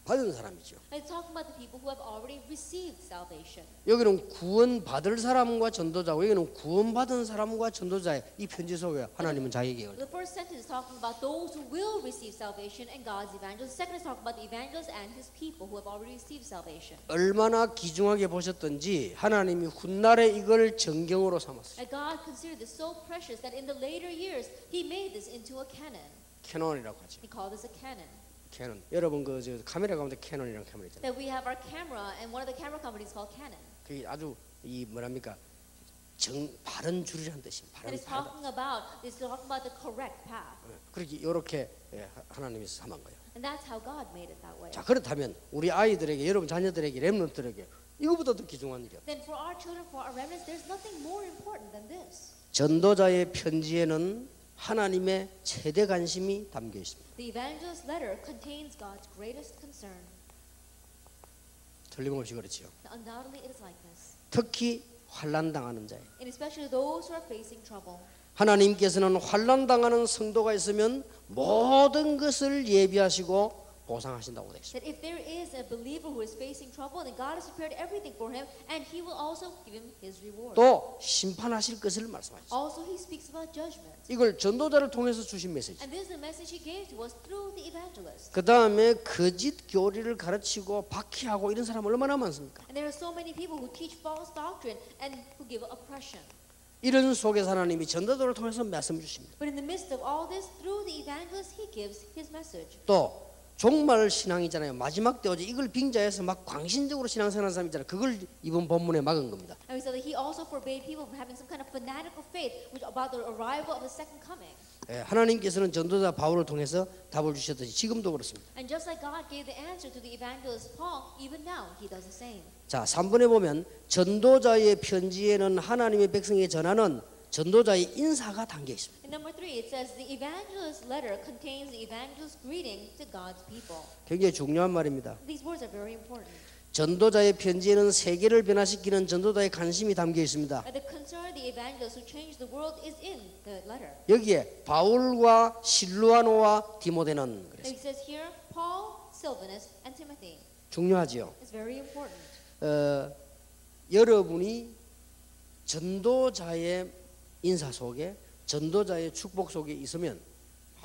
[SPEAKER 1] 받은 사람이죠.
[SPEAKER 2] And it's talking about the people who have already received salvation.
[SPEAKER 1] 여기는 구원 받을 사람과 전도자고 여기는 구원 받은 사람과 전도자의 이 편지 속에 하나님은 자기 계획을.
[SPEAKER 2] The first sentence is talking about those who will receive salvation and God's evangelists. The second is talking about the evangelist and His people who have already received salvation.
[SPEAKER 1] 얼마나 귀중하게 보셨던지 하나님이 훗날에 이걸 정경으로 삼았어요.
[SPEAKER 2] And God considered this so precious that in the later years He made this into a canon.
[SPEAKER 1] 캐논이라고 하죠.
[SPEAKER 2] He called this a canon.
[SPEAKER 1] 캐논. 여러분 그 카메라 가운데 캐논이라는 카메라 있잖아요.
[SPEAKER 2] That we have our camera and one of the camera companies called Canon.
[SPEAKER 1] 그게 아주 이 뭐랍니까 바른 줄이라는 뜻입니다.
[SPEAKER 2] That is talking about the correct path.
[SPEAKER 1] 그렇게 이렇게 하나님이 삼은 거예요.
[SPEAKER 2] And that's how God made it that way.
[SPEAKER 1] 자 그렇다면 우리 아이들에게 여러분 자녀들에게 렘넌트들에게 이거보다 더 귀중한 일이야.
[SPEAKER 2] Then for our children, for our remnants, there's nothing more important than this.
[SPEAKER 1] 전도자의 편지에는 하나님의 최대 관심이 담겨 있습니다.
[SPEAKER 2] The evangelist's letter contains God's greatest concern.
[SPEAKER 1] 틀림없이 그렇지요.
[SPEAKER 2] Undoubtedly, it is like this.
[SPEAKER 1] 특히 환난 당하는 자에
[SPEAKER 2] And especially those who are facing trouble.
[SPEAKER 1] 하나님께서는 환난 당하는 성도가 있으면 모든 것을 예비하시고 보상하신다고 되어 있습니다.
[SPEAKER 2] That if there is a believer who is facing trouble, then God has prepared everything for him, and He will also give him his reward.
[SPEAKER 1] 또 심판하실 것을 말씀하셨습니다.
[SPEAKER 2] Also, He speaks about judgment.
[SPEAKER 1] 이걸 전도자를 통해서 주신 메시지.
[SPEAKER 2] And this is the message He gave to us through the evangelist.
[SPEAKER 1] 그 다음에 거짓 교리를 가르치고 박해하고 이런 사람 얼마나 많습니까?
[SPEAKER 2] And there are so many people who teach false doctrine and who give oppression.
[SPEAKER 1] 이런 속에서 하나님이 전도자를 통해서 말씀 주십니다.
[SPEAKER 2] But in the midst of all this, through the evangelist, He gives His message.
[SPEAKER 1] 또 종말 신앙이잖아요. 마지막 때 오지 이걸 빙자해서 막 광신적으로 신앙생활하는 사람 있잖아요. 그걸 이번 본문에 막은 겁니다.
[SPEAKER 2] And we saw that He also forbade people from having some kind of fanatical faith about the arrival of the second coming.
[SPEAKER 1] 하나님께서는 전도자 바울을 통해서 답을 주셨듯이 지금도 그렇습니다.
[SPEAKER 2] And just like God gave the answer to the evangelist Paul, even now He does the same.
[SPEAKER 1] 자, 3번에 보면 전도자의 편지에는 하나님의 백성에게 전하는 전도자의 인사가 담겨 있습니다.
[SPEAKER 2] In number 3, it says the evangelist's letter contains the evangelist's greeting to God's people.
[SPEAKER 1] 굉장히 중요한 말입니다.
[SPEAKER 2] These words are very important.
[SPEAKER 1] 전도자의 편지에는 세계를 변화시키는 전도자의 관심이 담겨 있습니다.
[SPEAKER 2] And the concern of the evangelist who changed the world is in the letter.
[SPEAKER 1] 여기에 바울과 실루아노와 디모데는
[SPEAKER 2] And
[SPEAKER 1] 그랬습니다.
[SPEAKER 2] He says here, Paul, Silvanus, and Timothy.
[SPEAKER 1] 중요하지요.
[SPEAKER 2] It's very important.
[SPEAKER 1] 여러분이 전도자의 인사 속에 전도자의 축복 속에 있으면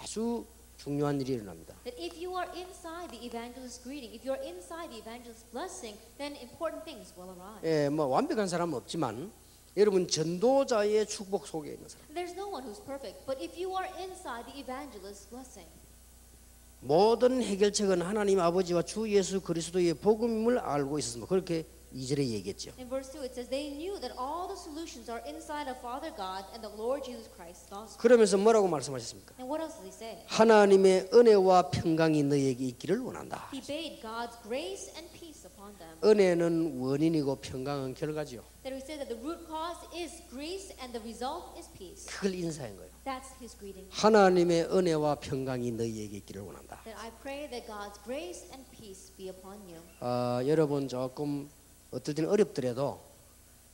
[SPEAKER 1] 아주 중요한 일이 일어납니다.
[SPEAKER 2] That if you are inside the evangelist's greeting, if you're inside the evangelist's blessing, then important things will arise.
[SPEAKER 1] 예, 뭐 완벽한 사람은 없지만 여러분 전도자의 축복 속에 있는 사람.
[SPEAKER 2] There's no one who's perfect, but if you are inside the evangelist's blessing,
[SPEAKER 1] 모든 해결책은 하나님 아버지와 주 예수 그리스도의 복음을 알고 있었습니다. 그렇게 2절에 얘기했죠.
[SPEAKER 2] in verse 2 it says, they knew that all the solutions are inside of Father God and the Lord Jesus Christ's gospel.
[SPEAKER 1] 그러면서 뭐라고 말씀하셨습니까?
[SPEAKER 2] And what else did he say?
[SPEAKER 1] 하나님의 은혜와 평강이 너에게 있기를 원한다.
[SPEAKER 2] He bade God's grace and peace upon them.
[SPEAKER 1] 은혜는 원인이고 평강은 결과지요.
[SPEAKER 2] That we say that the root cause is grace and the result is peace.
[SPEAKER 1] 그걸 인사한 거예요.
[SPEAKER 2] That's his greeting.
[SPEAKER 1] 하나님의 은혜와 평강이 너희에게 있기를 원한다.
[SPEAKER 2] That I pray that God's grace and peace be upon you.
[SPEAKER 1] 여러분 조금 어떨 때는 어렵더라도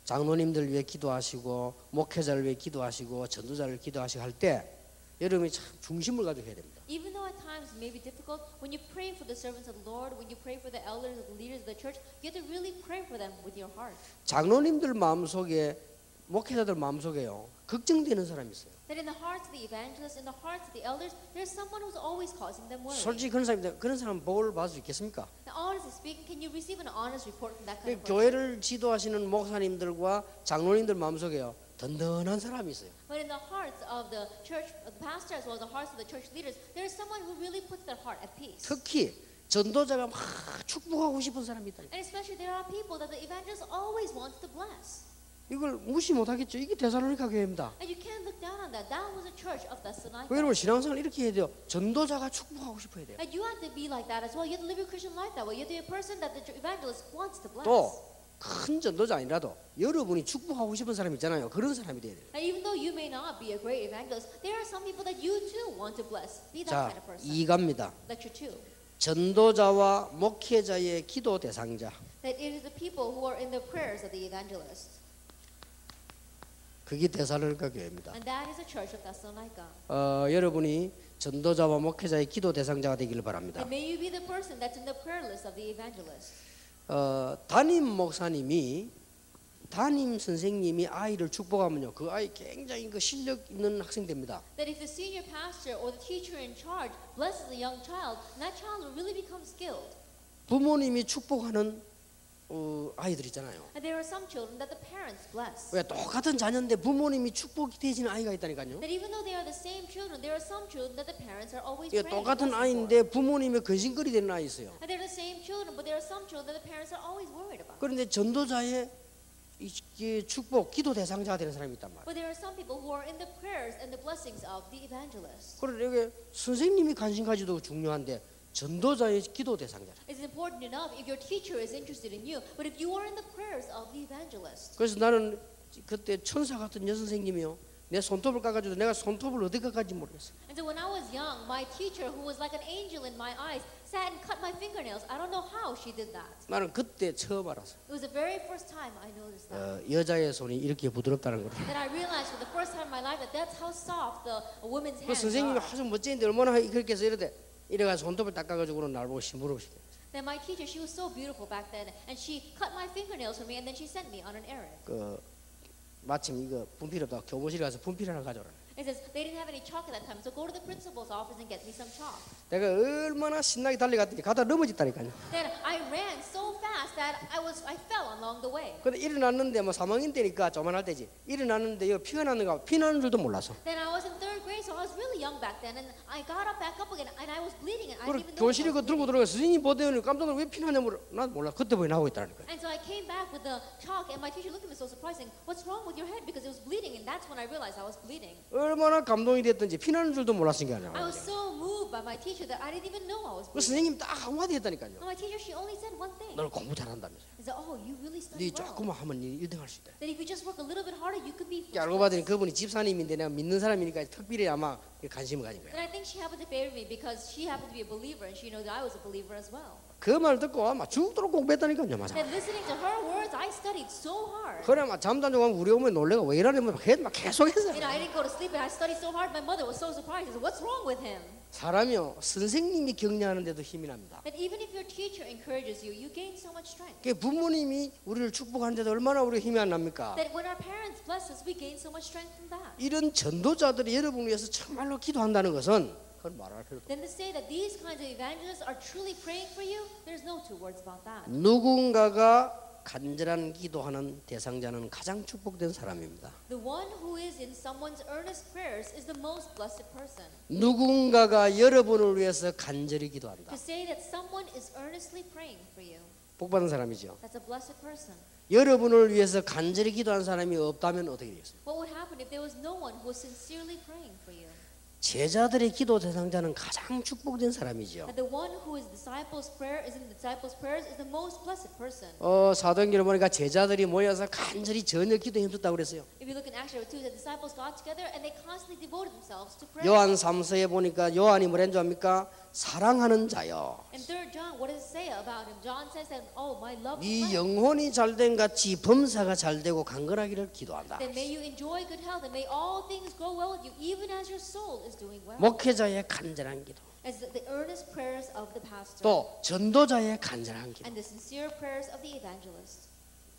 [SPEAKER 1] 장로님들 위해 기도하시고 목회자를 위해 기도하시고 전도자를 기도하시고 할 때 여러분이 참 중심을 가지고 해야 됩니다.
[SPEAKER 2] Even though at times it may be difficult, when you pray for the servants of the Lord, when you pray for the elders, the leaders of the church, you have to really pray for them with your heart.
[SPEAKER 1] 장로님들 마음속에 목회자들 마음속에요 걱정되는 사람이 있어요.
[SPEAKER 2] That in the hearts of the evangelists, in the hearts of the elders, there's someone who's always causing them worry.
[SPEAKER 1] 솔직히 그런 사람 복을 받을 수 있겠습니까?
[SPEAKER 2] Now, honestly speaking, can you receive an honest report from that kind of person?
[SPEAKER 1] 교회를 지도하시는 목사님들과 장로님들 마음속에요 든든한 사람이 있어요.
[SPEAKER 2] But in the hearts of the church, the pastor as well as the hearts of the church leaders, there is someone who really puts their heart at peace.
[SPEAKER 1] 특히 전도자가 막 축복하고 싶은 사람이 있다.
[SPEAKER 2] And especially there are people that the evangelist always wants to bless.
[SPEAKER 1] 이걸 무시 못하겠죠. 이게 데살로니가 교회입니다.
[SPEAKER 2] And you can't look down on that. That was a church of Thessalonica.
[SPEAKER 1] 여러분 신앙생활 이렇게 해야 돼요. 전도자가 축복하고 싶어야 돼요.
[SPEAKER 2] And you have to be like that as well. You have to live your Christian life that way. You have to be a person that the evangelist wants to bless.
[SPEAKER 1] 또 큰 전도자 아니라도 여러분이 축복하고 싶은 사람 있잖아요. 그런 사람이 돼야 돼요.
[SPEAKER 2] And even though you may not be a great evangelist, there are some people that you too want to bless. Be that
[SPEAKER 1] 자,
[SPEAKER 2] kind of person.
[SPEAKER 1] 2가입니다.
[SPEAKER 2] Lecture 2.
[SPEAKER 1] 전도자와 목회자의 기도 대상자.
[SPEAKER 2] That it is the people who are in the prayers of the evangelist.
[SPEAKER 1] 그게 데살로니가 교회입니다.
[SPEAKER 2] And that is the church of Thessalonica.
[SPEAKER 1] 여러분이 전도자와 목회자의 기도 대상자가 되기를 바랍니다.
[SPEAKER 2] And may you be the person that's in the prayer list of the evangelist.
[SPEAKER 1] 담임 목사님이 담임 선생님이 아이를 축복하면요 그 아이 굉장히 그 실력 있는 학생 됩니다.
[SPEAKER 2] That if the senior pastor or the teacher in charge blesses a young child, that child will really become skilled.
[SPEAKER 1] 부모님이 축복하는 아이들 있잖아요.
[SPEAKER 2] And there are some children that the parents bless.
[SPEAKER 1] 왜 똑같은 자녀인데 부모님이 축복이 되지는 아이가 있다니까요.
[SPEAKER 2] That even though they are the same children, there are some children that the parents are always
[SPEAKER 1] 예,
[SPEAKER 2] praying.
[SPEAKER 1] 똑같은 아이인데 부모님이 근심거리 되는 아이 있어요.
[SPEAKER 2] And they're the same children, but there are some children that the parents are always worried about.
[SPEAKER 1] 그런데 전도자의 이 축복, 기도 대상자가 되는 사람이 있단 말이에요.
[SPEAKER 2] But there are some people who are in the prayers and the blessings of the evangelist.
[SPEAKER 1] 그런데 여기 선생님이 관심 가지도 중요한데 전도자의 기도 대상자.
[SPEAKER 2] It's important enough if your teacher is interested in you, but if you are in the prayers of the evangelist.
[SPEAKER 1] 그래서 나는 그때 천사 같은 여선생님이요. 내 손톱을 깎아줘도 내가 손톱을 어디 깎았지 모르겠어.
[SPEAKER 2] And so when I was young, my teacher, who was like an angel in my eyes, sat and cut my fingernails. I don't know how she did that.
[SPEAKER 1] 나는 그때 처음 알았어.
[SPEAKER 2] It was the very first time I noticed that.
[SPEAKER 1] 여자의 손이 이렇게 부드럽다는 걸.
[SPEAKER 2] That I realized for the first time in my life that that's how soft the a woman's
[SPEAKER 1] 그
[SPEAKER 2] hands
[SPEAKER 1] 선생님이
[SPEAKER 2] are.
[SPEAKER 1] 아주 멋진데 얼마나 그렇게 해서 이래가지고 손톱을 닦아가지고는 날 보고 심부름을 시켜.
[SPEAKER 2] Then my teacher, she was so beautiful back then, and she cut my fingernails for me, and then she sent me on an errand.
[SPEAKER 1] 마침 이거 분필 없다. 교무실에 가서 분필 하나 가져오라.
[SPEAKER 2] It says they didn't have any chalk at that time, so go to the principal's office and get me some chalk.
[SPEAKER 1] 내가 얼마나 신나게 달려갔더니 가다 넘어졌다니까요.
[SPEAKER 2] Then I ran so fast that I fell along the way.
[SPEAKER 1] 근데 일어났는데 뭐 3학년 때니까 조만할 때지. 일어났는데 이거 피가 나는가 피나는 줄도 몰랐어.
[SPEAKER 2] Then I was in third grade, so I was really young back then, and I got up back up again, and I was bleeding, and I
[SPEAKER 1] 그리고
[SPEAKER 2] didn't even know.
[SPEAKER 1] 교실에 그 들고 들어가 선생님 보더니 깜짝 놀라 왜 피나냐 물어. 난 몰라. 그때 보이 나오고 있다니까.
[SPEAKER 2] And so I came back with the chalk, and my teacher looked at me so surprised, saying, "What's wrong with your head?" Because it was bleeding, and that's when I realized I was bleeding.
[SPEAKER 1] 얼마나 감동이 됐든지 피나는 줄도 몰랐은 게 아니야.
[SPEAKER 2] I was so moved by my teacher that I didn't even know I was
[SPEAKER 1] 그
[SPEAKER 2] bleeding.
[SPEAKER 1] 선생님 딱 한마디 했다니까요.
[SPEAKER 2] And my teacher, she only said one thing.
[SPEAKER 1] 너 공부 잘한다면서.
[SPEAKER 2] He said, "Oh, you really
[SPEAKER 1] 네
[SPEAKER 2] study well.
[SPEAKER 1] 조금만 하면 1등 할 수 있다.
[SPEAKER 2] That if you just work a little bit harder, you could be."
[SPEAKER 1] 알고 봤더니 그분이 집사님인데 내가 믿는 사람이니까 특별히 아마 관심을 가진 거야.
[SPEAKER 2] And I think she happened to favor me because she happened to be a believer, and she knew that I was a believer as well.
[SPEAKER 1] 그 말 듣고 아마 죽도록 공부했다니까요. 맞아.
[SPEAKER 2] And listening to her words, I studied so hard.
[SPEAKER 1] 그래 막 잠도 안 자고 우리 어머니 놀래가 왜 이러냐 막 계속 했어.
[SPEAKER 2] You know, I didn't go to sleep, and I studied so hard. My mother was so surprised. She said, "What's wrong with him?"
[SPEAKER 1] 사람이요 선생님이 격려하는데도 힘이 납니다.
[SPEAKER 2] That even if your teacher encourages you, you gain so much strength.
[SPEAKER 1] 그 부모님이 우리를 축복하는데도 얼마나 우리 힘이 안 납니까?
[SPEAKER 2] That when our parents bless us, we gain so much strength from that.
[SPEAKER 1] 이런 전도자들이 여러분을 위해서 정말로 기도한다는 것은 그건 말할 필요도 없어요.
[SPEAKER 2] Then to say that these kinds of evangelists are truly praying for you, there's no two words about that.
[SPEAKER 1] 누군가가 간절한 기도하는 대상자는 가장 축복된 사람입니다.
[SPEAKER 2] The one who is in someone's earnest prayers is the most blessed person.
[SPEAKER 1] 누군가가 여러분을 위해서 간절히 기도한다.
[SPEAKER 2] To say that someone is earnestly praying for you,
[SPEAKER 1] 복받은 사람이죠.
[SPEAKER 2] that's a blessed person.
[SPEAKER 1] 여러분을 위해서 간절히 기도한 사람이 없다면 어떻게 되겠어요?
[SPEAKER 2] What would happen if there was no one who was sincerely praying for you?
[SPEAKER 1] 제자들의 기도 대상자는 가장 축복된 사람이죠.
[SPEAKER 2] And the one who is disciples' prayer is in the disciples' prayers is the most blessed person.
[SPEAKER 1] 사도행전을 보니까 제자들이 모여서 간절히 저녁 기도에 힘썼다고 그랬어요.
[SPEAKER 2] If you look in Acts chapter 2, the disciples got together and they constantly devoted themselves to prayer.
[SPEAKER 1] 요한 3서에 보니까 요한이 뭐라는 줄 압니까? 사랑하는 자여.
[SPEAKER 2] In 3 John, what does it say about him? John says that, oh, my love
[SPEAKER 1] 네
[SPEAKER 2] friend,
[SPEAKER 1] 영혼이 잘된 같이 범사가 잘되고 강건하기를 기도한다.
[SPEAKER 2] then may you enjoy good health and may all things go well with you, even as your soul is doing well.
[SPEAKER 1] 목회자의 간절한 기도,
[SPEAKER 2] As the earnest prayers of the pastor
[SPEAKER 1] 또 전도자의 간절한 기도.
[SPEAKER 2] and the sincere prayers of the evangelist.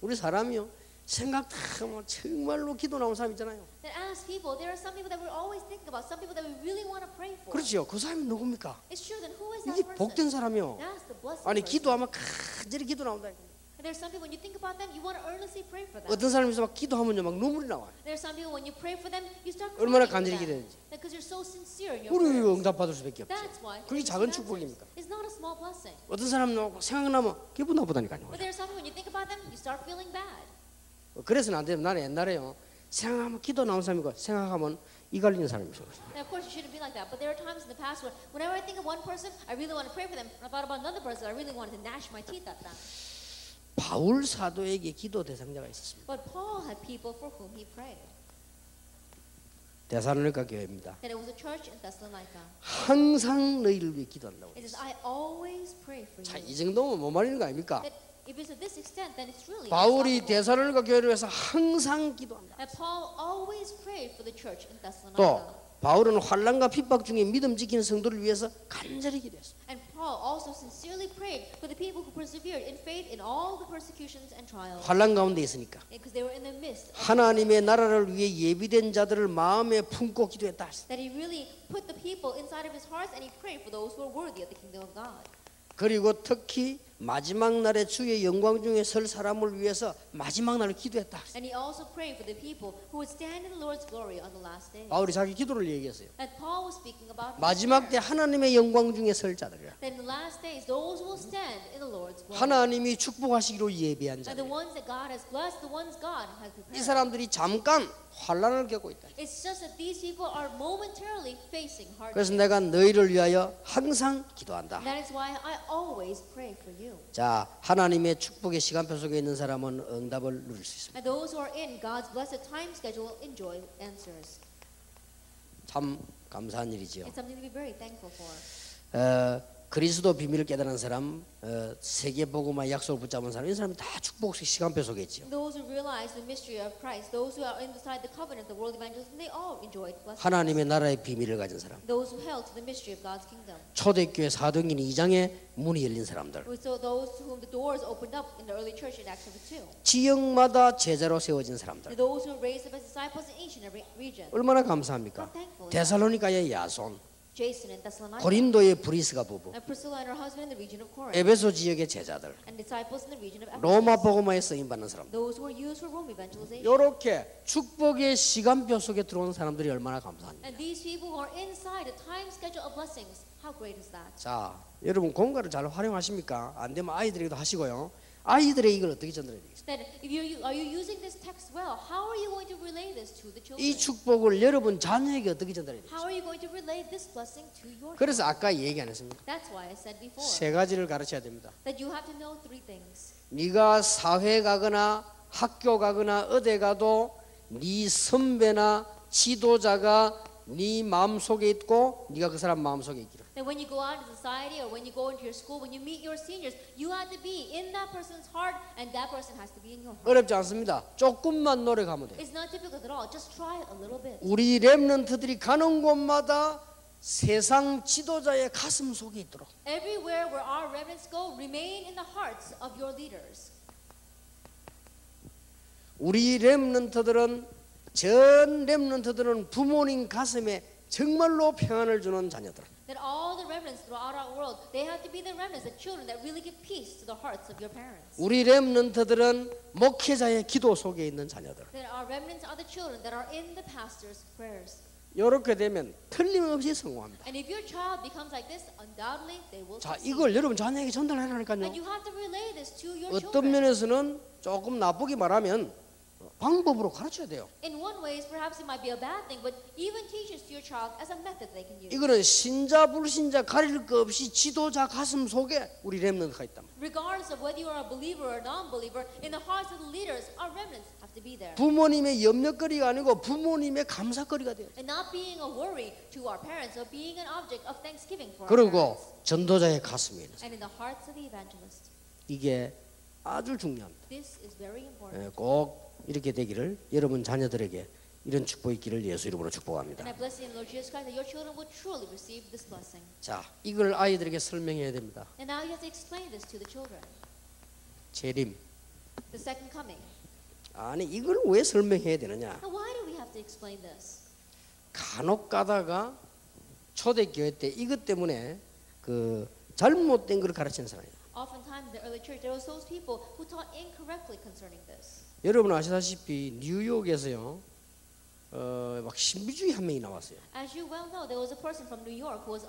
[SPEAKER 1] 우리 사람이요 생각 다 하면 정말로 기도 나온 사람 있잖아요.
[SPEAKER 2] Then ask people, there are some people that we're always thinking about, some people that we really want to pray for.
[SPEAKER 1] 그렇죠. 그 사람이 누굽니까?
[SPEAKER 2] It's true, then who is
[SPEAKER 1] 이게
[SPEAKER 2] that person?
[SPEAKER 1] 복된 사람이요.
[SPEAKER 2] That's the blessed
[SPEAKER 1] 아니
[SPEAKER 2] person.
[SPEAKER 1] 기도하면 간절히 기도 나온다.
[SPEAKER 2] And there's some people, when you think about them, you want to earnestly pray for them.
[SPEAKER 1] 어떤 사람이 있어 막 기도하면요 막 눈물이 나와요.
[SPEAKER 2] There's some people, when you pray for them, you start
[SPEAKER 1] 얼마나
[SPEAKER 2] crying for
[SPEAKER 1] 간절히
[SPEAKER 2] them.
[SPEAKER 1] 기도했는지.
[SPEAKER 2] Because you're so sincere in your
[SPEAKER 1] 우리
[SPEAKER 2] prayers.
[SPEAKER 1] 응답받을 수밖에 없죠.
[SPEAKER 2] That's why
[SPEAKER 1] 그게
[SPEAKER 2] it's
[SPEAKER 1] 작은
[SPEAKER 2] answers.
[SPEAKER 1] 축복입니까?
[SPEAKER 2] It's not a small blessing.
[SPEAKER 1] 어떤 사람은 생각나면 기분 나쁘다니까요.
[SPEAKER 2] But there's some people, when you think about them, you start feeling bad.
[SPEAKER 1] 그래서는 안 돼요. 나는 옛날에요 생각하면 기도 나온 사람이고 생각하면 이 갈리는 사람이 있어요.
[SPEAKER 2] And of course, you shouldn't be like that. But there are times in the past where, whenever I think of one person, I really want to pray for them. I thought about another person, I really wanted to gnash my teeth at them.
[SPEAKER 1] 바울 사도에게 기도 대상자가 있었습니다.
[SPEAKER 2] But Paul had people for whom he prayed.
[SPEAKER 1] 데살로니가 교회입니다.
[SPEAKER 2] And it was a church in Thessalonica.
[SPEAKER 1] 항상 너희를 위해 기도한다고.
[SPEAKER 2] It says, I always pray for
[SPEAKER 1] 자,
[SPEAKER 2] you.
[SPEAKER 1] 이 정도면 뭐 말하는 거 아닙니까?
[SPEAKER 2] That if it's to this extent, then it's really
[SPEAKER 1] 바울이
[SPEAKER 2] unstoppable.
[SPEAKER 1] 데살로니가 교회를 위해서 항상 기도한다.
[SPEAKER 2] And Paul always prayed for the church in Thessalonica.
[SPEAKER 1] 또 바울은 환난과 핍박 중에 믿음 지키는 성도를 위해서 간절히 기도했어.
[SPEAKER 2] And Paul also sincerely prayed for the people who persevered in faith in all the persecutions and trials.
[SPEAKER 1] 환난 가운데 있으니까
[SPEAKER 2] Because they were in the midst of
[SPEAKER 1] 하나님의 나라를 위해 예비된 자들을 마음에 품고 기도했다.
[SPEAKER 2] that he really put the people inside of his heart and he prayed for those who are worthy of the kingdom of God.
[SPEAKER 1] 그리고 특히 마지막 날에 주의 영광 중에 설 사람을 위해서 마지막 날을 기도했다.
[SPEAKER 2] And he also prayed for the people who would stand in the Lord's glory on the last day.
[SPEAKER 1] 바울이 자기 기도를 얘기했어요.
[SPEAKER 2] And Paul was speaking about
[SPEAKER 1] 마지막 때 하나님의 영광 중에 설 자들이라.
[SPEAKER 2] that in the last days those who will stand in the Lord's glory.
[SPEAKER 1] 하나님이 축복하시기로 예비한
[SPEAKER 2] And the
[SPEAKER 1] 자들.
[SPEAKER 2] ones that God has blessed, the ones God has
[SPEAKER 1] 이
[SPEAKER 2] prepared.
[SPEAKER 1] 사람들이 잠깐 환난을 겪고 있다.
[SPEAKER 2] It's just that these people are momentarily facing
[SPEAKER 1] 그래서
[SPEAKER 2] hardship.
[SPEAKER 1] 내가 너희를 위하여 항상 기도한다.
[SPEAKER 2] That is why I always pray for you.
[SPEAKER 1] 자, 하나님의 축복의 시간표 속에 있는 사람은 응답을 누릴 수 있습니다.
[SPEAKER 2] And those who are in God's blessed time schedule enjoy answers.
[SPEAKER 1] 참 감사한 일이지요.
[SPEAKER 2] It's something to be very thankful for.
[SPEAKER 1] 그리스도 비밀을 깨달은 사람, 세계 복음화의 약속을 붙잡은 사람, 이 사람이 다 축복 시간표 속에 있지요.
[SPEAKER 2] Those who realize the mystery of Christ, those who are inside the covenant, the world evangelism, they all enjoyed blessings.
[SPEAKER 1] 하나님의 나라의 비밀을 가진 사람,
[SPEAKER 2] Those who held to the mystery of God's kingdom.
[SPEAKER 1] 초대교회 사도행전 2장에 문이 열린 사람들,
[SPEAKER 2] So those to whom the doors opened up in the early church in Acts chapter 2.
[SPEAKER 1] 지역마다 제자로 세워진 사람들,
[SPEAKER 2] Those who were raised up as disciples in each and every region.
[SPEAKER 1] 얼마나 감사합니까?
[SPEAKER 2] How thankful.
[SPEAKER 1] 데살로니가의 야손,
[SPEAKER 2] Jason in Thessalonica.
[SPEAKER 1] 고린도의 브리스가 부부,
[SPEAKER 2] And Priscilla and her husband in the region of Corinth.
[SPEAKER 1] 에베소 지역의 제자들,
[SPEAKER 2] And disciples in the region of Ephesus.
[SPEAKER 1] 로마 복음화에 쓰임 받는 사람들,
[SPEAKER 2] Those who were used for Rome evangelization.
[SPEAKER 1] 이렇게 축복의 시간표 속에 들어온 사람들이 얼마나 감사합니까?
[SPEAKER 2] And these people who are inside a time schedule of blessings, how great is that?
[SPEAKER 1] 자, 여러분 공간을 잘 활용하십니까? 안 되면 아이들에게도 하시고요. 아이들에게 이걸 어떻게 전달해야 되겠어요?
[SPEAKER 2] Then, if are you using this text well? How are you going to relay this to the children?
[SPEAKER 1] 이 축복을 여러분 자녀에게 어떻게 전달해야 되겠어요?
[SPEAKER 2] How are you going to relay this blessing to your children?
[SPEAKER 1] 그래서 아까 얘기 안 했습니까?
[SPEAKER 2] That's why I said before
[SPEAKER 1] 세 가지를 가르쳐야 됩니다.
[SPEAKER 2] that you have to know three things.
[SPEAKER 1] 네가 사회 가거나 학교 가거나 어디 가도 네 선배나 지도자가 네 마음속에 있고 네가 그 사람 마음속에 있기를.
[SPEAKER 2] That when you go out into society or when you go into your school, when you meet your seniors, you have to be in that person's heart and that person has to be in your heart.
[SPEAKER 1] 어렵지 않습니다. 조금만 노력하면 돼요.
[SPEAKER 2] It's not difficult at all. Just try a little bit.
[SPEAKER 1] 우리 렘넌트들이 가는 곳마다 세상 지도자의 가슴 속에 있도록
[SPEAKER 2] Everywhere where our remnants go, remain in the hearts of your leaders.
[SPEAKER 1] 우리 렘넌트들은 전 렘넌트들은 부모님 가슴에 정말로 평안을 주는 자녀들.
[SPEAKER 2] That all the remnants throughout our world, they have to be the remnants, the children that really give peace to the hearts of your parents.
[SPEAKER 1] 우리 렘넌트들은 목회자의 기도 속에 있는 자녀들.
[SPEAKER 2] That our remnants are the children that are in the pastor's prayers.
[SPEAKER 1] 이렇게 되면 틀림없이 성공합니다.
[SPEAKER 2] And if your child becomes like this, undoubtedly they will
[SPEAKER 1] 자,
[SPEAKER 2] succeed.
[SPEAKER 1] 이걸 여러분 자녀에게 전달하라니까요.
[SPEAKER 2] And you have to relay this to your
[SPEAKER 1] 어떤
[SPEAKER 2] children.
[SPEAKER 1] 면에서는 조금 나쁘게 말하면 방법으로 가르쳐야 돼요.
[SPEAKER 2] In one way, perhaps it might be a bad thing, but even teach this to your child as a method they can use.
[SPEAKER 1] 이거는 신자 불신자 가릴 것 없이 지도자 가슴 속에 우리 렘넌트가 있다.
[SPEAKER 2] Regardless of whether you are a believer or a non-believer, in the hearts of the leaders, our remnants have to be there.
[SPEAKER 1] 부모님의 염려거리가 아니고 부모님의 감사거리가 돼요.
[SPEAKER 2] And not being a worry to our parents or being an object of thanksgiving for our
[SPEAKER 1] 그리고
[SPEAKER 2] parents.
[SPEAKER 1] 전도자의 가슴에 있는
[SPEAKER 2] And in the hearts of the evangelist.
[SPEAKER 1] 이게 아주 중요합니다.
[SPEAKER 2] This is very important.
[SPEAKER 1] 꼭 이렇게 되기를 여러분 자녀들에게 이런 축복이 있기를 예수 이름으로 축복합니다.
[SPEAKER 2] And I bless you in Lord Jesus Christ that your children will truly receive this blessing.
[SPEAKER 1] 자, 이걸 아이들에게 설명해야 됩니다.
[SPEAKER 2] And now you have to explain this to the children.
[SPEAKER 1] 재림.
[SPEAKER 2] The second coming.
[SPEAKER 1] 아니 이걸 왜 설명해야 되느냐?
[SPEAKER 2] Now why do we have to explain this?
[SPEAKER 1] 간혹 가다가 초대교회 때 이것 때문에 그 잘못된 걸 가르치는 사람이에요.
[SPEAKER 2] Oftentimes in the early church there was those people who taught incorrectly concerning this.
[SPEAKER 1] 여러분 아시다시피 뉴욕에서요, 막 신비주의 한 명이 나왔어요.
[SPEAKER 2] As you well know, there was a person from New York who was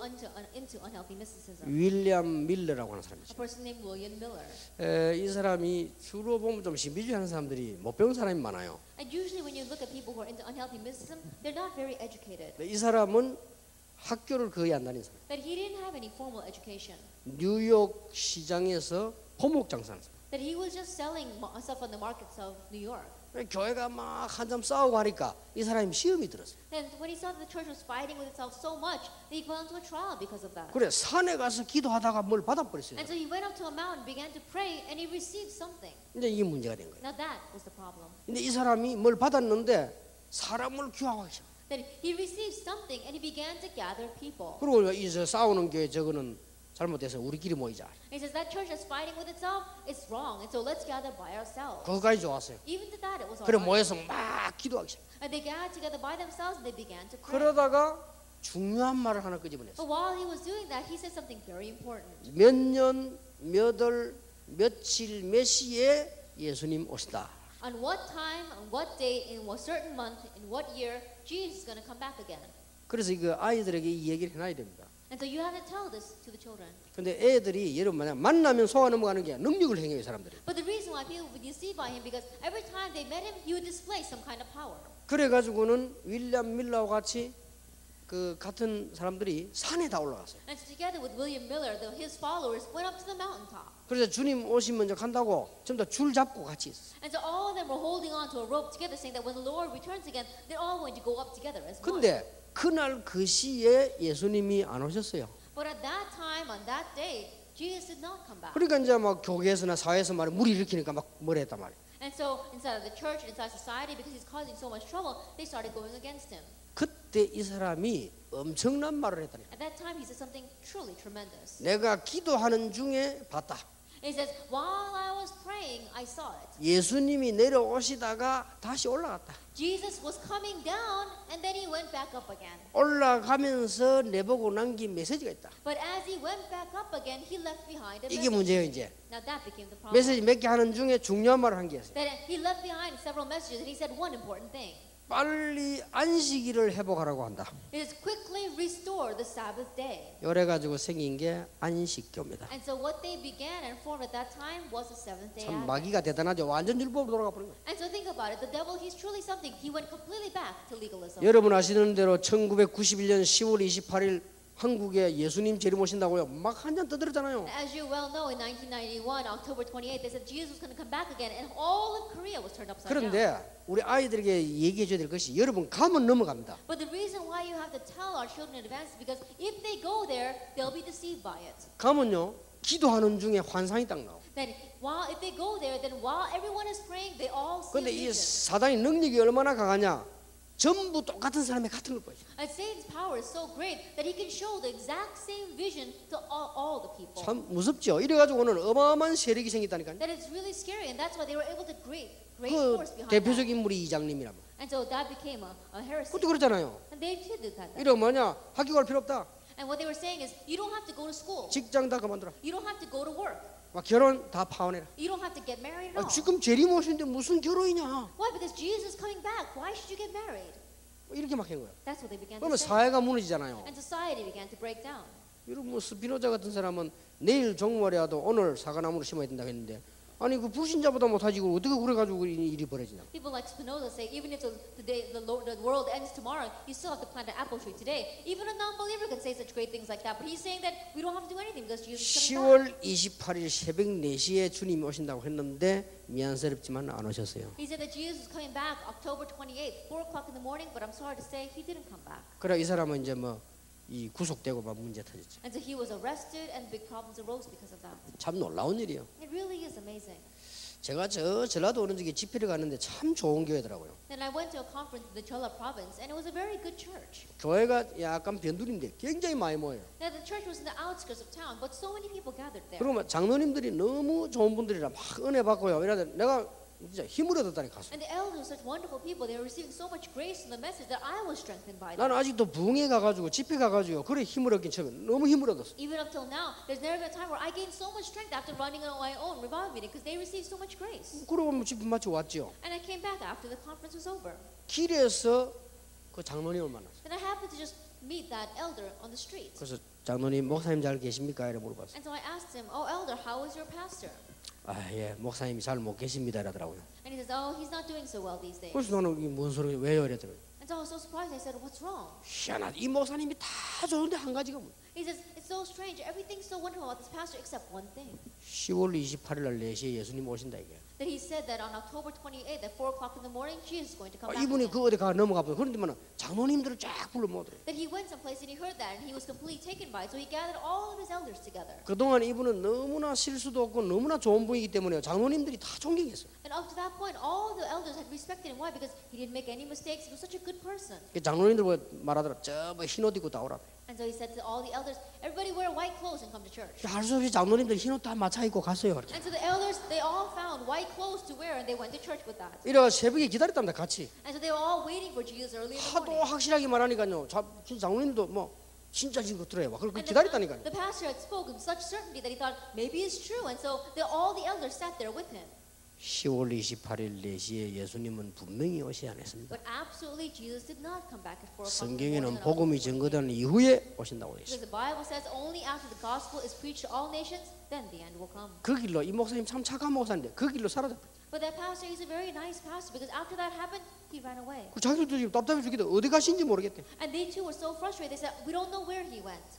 [SPEAKER 2] into unhealthy mysticism.
[SPEAKER 1] 윌리엄 밀러라고 하는
[SPEAKER 2] A
[SPEAKER 1] 사람이죠.
[SPEAKER 2] person named William Miller.
[SPEAKER 1] 이 사람이 주로 보면 좀 신비주의 하는 사람들이 못 배운 사람이 많아요.
[SPEAKER 2] And usually when you look at people who are into unhealthy mysticism, they're not very educated.
[SPEAKER 1] 이 사람은 학교를 거의 안 다닌 사람.
[SPEAKER 2] That he didn't have any formal education.
[SPEAKER 1] 뉴욕 시장에서 포목 장사하는 사람.
[SPEAKER 2] That he was just selling stuff on the markets of New York.
[SPEAKER 1] 교회가 막 한참 싸우고 하니까 이 사람이 시험이 들었어요.
[SPEAKER 2] And when he saw that the church was fighting with itself so much, he fell into a trial because of that.
[SPEAKER 1] 그래 산에 가서 기도하다가 뭘 받아버렸어요.
[SPEAKER 2] And so he went up to a mountain, began to pray, and he received something.
[SPEAKER 1] 이제 이게 문제가 된 거예요.
[SPEAKER 2] Now that was the problem.
[SPEAKER 1] 근데 이 사람이 뭘 받았는데 사람을 규합하기 시작.
[SPEAKER 2] That he received something, and he began to gather people.
[SPEAKER 1] 그리고 이제 싸우는 교회 저거는 잘못돼서 우리끼리 모이자.
[SPEAKER 2] He says that church that's fighting with itself is wrong, and so let's gather by ourselves.
[SPEAKER 1] 그거까지 좋았어요.
[SPEAKER 2] Even to that, it was
[SPEAKER 1] 그래
[SPEAKER 2] alright.
[SPEAKER 1] 모여서 막 기도하기 시작.
[SPEAKER 2] And they gathered together by themselves, and they began to pray.
[SPEAKER 1] 그러다가 중요한 말을 하나 끄집어냈어요.
[SPEAKER 2] But while he was doing that, he said something very important.
[SPEAKER 1] 몇 년, 몇 월, 며칠, 몇 시에 예수님 오시다.
[SPEAKER 2] On what time, on what date, in what certain month, in what year, Jesus is going to come back again.
[SPEAKER 1] 그래서 이거 아이들에게 이 얘기를 해놔야 됩니다.
[SPEAKER 2] And so you have to tell this to the children.
[SPEAKER 1] 근데 애들이 여러분 만약 만나면 속아 넘어가는 게 능력을 행해요 사람들이.
[SPEAKER 2] But the reason why people would deceive by him because every time they met him, he would display some kind of power.
[SPEAKER 1] 그래가지고는 윌리엄 밀러와 같이 그 같은 사람들이 산에 다 올라갔어요.
[SPEAKER 2] And so together with William Miller, his followers went up to the mountaintop.
[SPEAKER 1] 그래서 주님 오시면 이제 간다고 전부 다 줄 잡고 같이 있어요.
[SPEAKER 2] And so all of them were holding on to a rope together, saying that when the Lord returns again, they're all going to go up together as one.
[SPEAKER 1] 근데 그날 그 시에 예수님이 안 오셨어요.
[SPEAKER 2] But at that time, on that day, Jesus did not come back.
[SPEAKER 1] 그러니까 이제 막 교회에서나 사회에서 말에 무리 일으키니까 막 뭐라 했단 말이에요.
[SPEAKER 2] And so inside of the church, inside society, because he's causing so much trouble, they started going against him.
[SPEAKER 1] 그때 이 사람이 엄청난 말을 했다니까.
[SPEAKER 2] At that time, he said something truly tremendous.
[SPEAKER 1] 내가 기도하는 중에 봤다.
[SPEAKER 2] He says, while I was praying, I saw it.
[SPEAKER 1] 예수님이 내려오시다가 다시 올라갔다.
[SPEAKER 2] Jesus was coming down, and then he went back up again.
[SPEAKER 1] 올라가면서 내보고 남긴 메시지가 있다.
[SPEAKER 2] But as he went back up again, he left behind a
[SPEAKER 1] 이게
[SPEAKER 2] message.
[SPEAKER 1] 문제예요 이제.
[SPEAKER 2] Now that became the problem.
[SPEAKER 1] 메시지 몇 개 하는 중에 중요한 말을 한 게 있어요.
[SPEAKER 2] That he left behind several messages, and he said one important thing.
[SPEAKER 1] 빨리 안식일을 회복하라고 한다.
[SPEAKER 2] It is quickly restore the Sabbath day.
[SPEAKER 1] 이래 가지고 생긴 게 안식교입니다.
[SPEAKER 2] And so what they began and formed at that time was the seventh day
[SPEAKER 1] 참
[SPEAKER 2] Advent.
[SPEAKER 1] 마귀가 대단하죠. 완전 율법으로 돌아가 버린 거예요.
[SPEAKER 2] And so think about it. The devil, he's truly something. He went completely back to legalism.
[SPEAKER 1] 여러분 아시는 대로 1991년 10월 28일 한국에 예수님 재림 오신다고요. 막 한잔 떠들었잖아요.
[SPEAKER 2] As you well know, in 1991, October 28th, they said Jesus was going to come back again, and all of Korea was turned upside down.
[SPEAKER 1] 그런데 우리 아이들에게 얘기해 줘야 될 것이 여러분 가면 넘어갑니다.
[SPEAKER 2] But the reason why you have to tell our children in advance is because if they go there, they'll be deceived by it.
[SPEAKER 1] 가면요 기도하는 중에 환상이 딱 나오고.
[SPEAKER 2] Then while if they go there, then while everyone is praying, they all see
[SPEAKER 1] 근데 이
[SPEAKER 2] visions.
[SPEAKER 1] 사단의 능력이 얼마나 강하냐? 전부 똑같은 사람의 같은 걸 보여요.
[SPEAKER 2] And Satan's power is so great that he can show the exact same vision to all the people.
[SPEAKER 1] 참 무섭죠. 이래가지고는 어마어마한 세력이 생겼다니까요.
[SPEAKER 2] That it's really scary, and that's why they were able to great
[SPEAKER 1] 그
[SPEAKER 2] force behind
[SPEAKER 1] 대표적
[SPEAKER 2] that.
[SPEAKER 1] 인물이 이장님이란 말이에요.
[SPEAKER 2] And so that became a heresy.
[SPEAKER 1] 그것도 그렇잖아요.
[SPEAKER 2] And they did that.
[SPEAKER 1] 이러면 뭐냐? 학교 갈 필요 없다.
[SPEAKER 2] And what they were saying is, you don't have to go to school.
[SPEAKER 1] 직장 다 그만둬라.
[SPEAKER 2] You don't have to go to work.
[SPEAKER 1] 막 결혼 다 파혼해라.
[SPEAKER 2] You don't have to get married at all.
[SPEAKER 1] 지금 재림 오시는데 무슨 결혼이냐?
[SPEAKER 2] Why? Because Jesus is coming back. Why should you get married?
[SPEAKER 1] 이렇게 막 한 거예요.
[SPEAKER 2] That's what they began to
[SPEAKER 1] 그러면
[SPEAKER 2] say.
[SPEAKER 1] 사회가 무너지잖아요.
[SPEAKER 2] And society began to break down.
[SPEAKER 1] 여러분 뭐 스피노자 같은 사람은 내일 종말이라도 오늘 사과나무를 심어야 된다고 했는데 아니 그 불신자보다 못하지 그걸 어떻게 그래가지고 일이 벌어지냐?
[SPEAKER 2] People like Spinoza say, even if the world ends tomorrow, you still have to plant an apple tree today. Even a non-believer can say such great things like that. But he's saying that we don't have to do anything because Jesus is coming back.
[SPEAKER 1] 10월 28일 새벽 4시에 주님이 오신다고 했는데 미안스럽지만 안 오셨어요.
[SPEAKER 2] He said that Jesus is coming back October 28th, 4 o'clock in the morning. But I'm sorry to say, he didn't come back.
[SPEAKER 1] 그래 이 사람은 이제 뭐 이 구속되고 막 문제 터졌죠.
[SPEAKER 2] And so he was arrested, and big problems arose because of that.
[SPEAKER 1] 참 놀라운 일이에요.
[SPEAKER 2] It really is amazing.
[SPEAKER 1] 제가 저 전라도 오는 적에 집회를 갔는데 참 좋은 교회더라고요.
[SPEAKER 2] Then I went to a conference in the Chola province, and it was a very good church.
[SPEAKER 1] 교회가 약간 변두리인데 굉장히 많이 모여요.
[SPEAKER 2] Now the church was in the outskirts of town, but so many people gathered there.
[SPEAKER 1] 그리고 장로님들이 너무 좋은 분들이라 막 은혜 받고요. 이러다 내가 진짜 힘을 얻었다니 갔어.
[SPEAKER 2] And the elders were such wonderful people. They were receiving so much grace from the message that I was strengthened by them.
[SPEAKER 1] 나는 아직도 부흥회 가가지고 집회 가가지고 그래 힘을 얻긴 처음에 너무 힘을 얻었어.
[SPEAKER 2] Even up till now, there's never been a time where I gained so much strength after running on my own revival meeting because they received so much grace.
[SPEAKER 1] 그러고 뭐 집회 마치고 왔죠.
[SPEAKER 2] And I came back after the conference was over.
[SPEAKER 1] 길에서 그 장로님을 만났어.
[SPEAKER 2] And I happened to just meet that elder on the street.
[SPEAKER 1] 그래서 장로님 목사님 잘 계십니까? 이래 물어봤어.
[SPEAKER 2] And so I asked him, "Oh, elder, how is your pastor?"
[SPEAKER 1] 아 예, 목사님이 잘 못 계십니다. 이러더라고요.
[SPEAKER 2] And he says, "Oh, he's not doing so well these days."
[SPEAKER 1] 그래서 나는 이게 뭔 소리 왜요? 이랬더니
[SPEAKER 2] And so I was so surprised. I said, "What's wrong?"
[SPEAKER 1] 희한하다. 이 목사님이 다 좋은데 한 가지가 뭐.
[SPEAKER 2] He says, "It's so strange. Everything's so wonderful about this pastor except one thing."
[SPEAKER 1] 10월 28일 날 4시에 예수님 오신다 이게.
[SPEAKER 2] That he said that on October 28th at 4 o'clock in the morning, Jesus is going to come back.
[SPEAKER 1] 이분이
[SPEAKER 2] again.
[SPEAKER 1] 그 어디 가 넘어가 보니 그런데만 장로님들을 쫙 불러 모으더래.
[SPEAKER 2] That he went someplace and he heard that and he was completely taken by it. So he gathered all of his elders together.
[SPEAKER 1] 그동안 이분은 너무나 실수도 없고 너무나 좋은 분이기 때문에 장로님들이 다 존경했어요.
[SPEAKER 2] And up to that point, all the elders had respected him. Why? Because he didn't make any mistakes. He was such a good person.
[SPEAKER 1] 그 장로님들 말하더라. 저뭐 흰옷 입고 다 오라.
[SPEAKER 2] And so he said to all the elders, everybody wear white clothes and come to church.
[SPEAKER 1] 할 수 없이 장로님들 흰옷 다 맞춰 입고 갔어요.
[SPEAKER 2] And so the elders, they all found white clothes to wear and they went to church with that.
[SPEAKER 1] 이래가 새벽에 기다렸답니다. 같이.
[SPEAKER 2] And so they were all waiting for Jesus early in the
[SPEAKER 1] 하도
[SPEAKER 2] morning.
[SPEAKER 1] 확실하게 말하니까요. 장로님도 뭐 진짜 지금 들어요. 그걸
[SPEAKER 2] And
[SPEAKER 1] 기다렸다니까요.
[SPEAKER 2] the pastor had spoken with such certainty that he thought maybe it's true. And so all the elders sat there with him.
[SPEAKER 1] 10월 28일 4시에 예수님은 분명히 오시 않았습니다.
[SPEAKER 2] But absolutely, Jesus did not come back at 4 o'clock in the
[SPEAKER 1] 성경에는
[SPEAKER 2] morning.
[SPEAKER 1] 복음이 증거된 이후에 오신다고 되어
[SPEAKER 2] Because
[SPEAKER 1] 있어요.
[SPEAKER 2] the Bible says only after the gospel is preached to all nations, then the end will come.
[SPEAKER 1] 그 길로 이 목사님 참 착한 목사인데 그 길로 사라졌다.
[SPEAKER 2] But that pastor, he's a very nice pastor because after that happened, he ran away.
[SPEAKER 1] 그 자기들도 지금 답답해 죽겠대. 어디 가신지 모르겠대.
[SPEAKER 2] And they too were so frustrated. They said, we don't know where he went.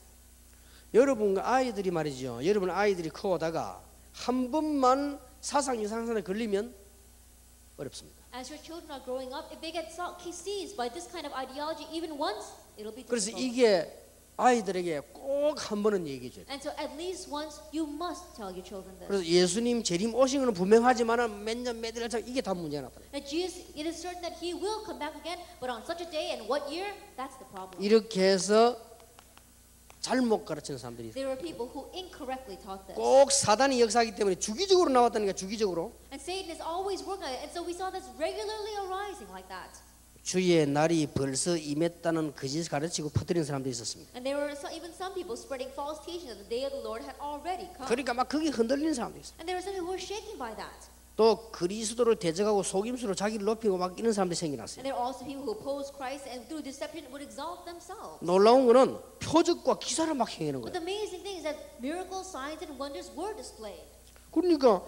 [SPEAKER 1] 여러분 아이들이 말이죠. 여러분 아이들이 커오다가 한 번만 사상 이상선에 걸리면 어렵습니다.
[SPEAKER 2] As your children are growing up, if they get seized by this kind of ideology even once, it'll be
[SPEAKER 1] 그래서
[SPEAKER 2] difficult.
[SPEAKER 1] 이게 아이들에게 꼭 한 번은 얘기해 줘야 돼.
[SPEAKER 2] And so at least once, you must tell your children this.
[SPEAKER 1] 그래서 예수님 재림 오신 거는 분명하지만 몇 년 몇 일 차 이게 다 문제가 나타나.
[SPEAKER 2] That Jesus, it is certain that he will come back again, but on such a day and what year, that's the problem.
[SPEAKER 1] 이렇게 해서 잘못 가르치는 사람들이 있어요.
[SPEAKER 2] There were people who incorrectly taught this.
[SPEAKER 1] 꼭 사단이 역사하기 때문에 주기적으로 나왔다니까 주기적으로.
[SPEAKER 2] And Satan is always working on it. And so we saw this regularly arising like that.
[SPEAKER 1] 주의 날이 벌써 임했다는 거짓 가르치고 퍼뜨리는 사람들이 있었습니다.
[SPEAKER 2] And there were even some people spreading false teaching that the day of the Lord had already come.
[SPEAKER 1] 그러니까 막 그게 흔들리는 사람들이 있어요.
[SPEAKER 2] And there were some who were shaken by that.
[SPEAKER 1] 또 그리스도를 대적하고 속임수로 자기를 높이고 막 이런 사람들이 생겨났어요.
[SPEAKER 2] And there are also people who oppose Christ and through deception would exalt themselves.
[SPEAKER 1] 놀라운 거는 표적과 기사를 막 행하는
[SPEAKER 2] But
[SPEAKER 1] 거예요.
[SPEAKER 2] the amazing thing is that miracles, signs, and wonders were displayed.
[SPEAKER 1] 그러니까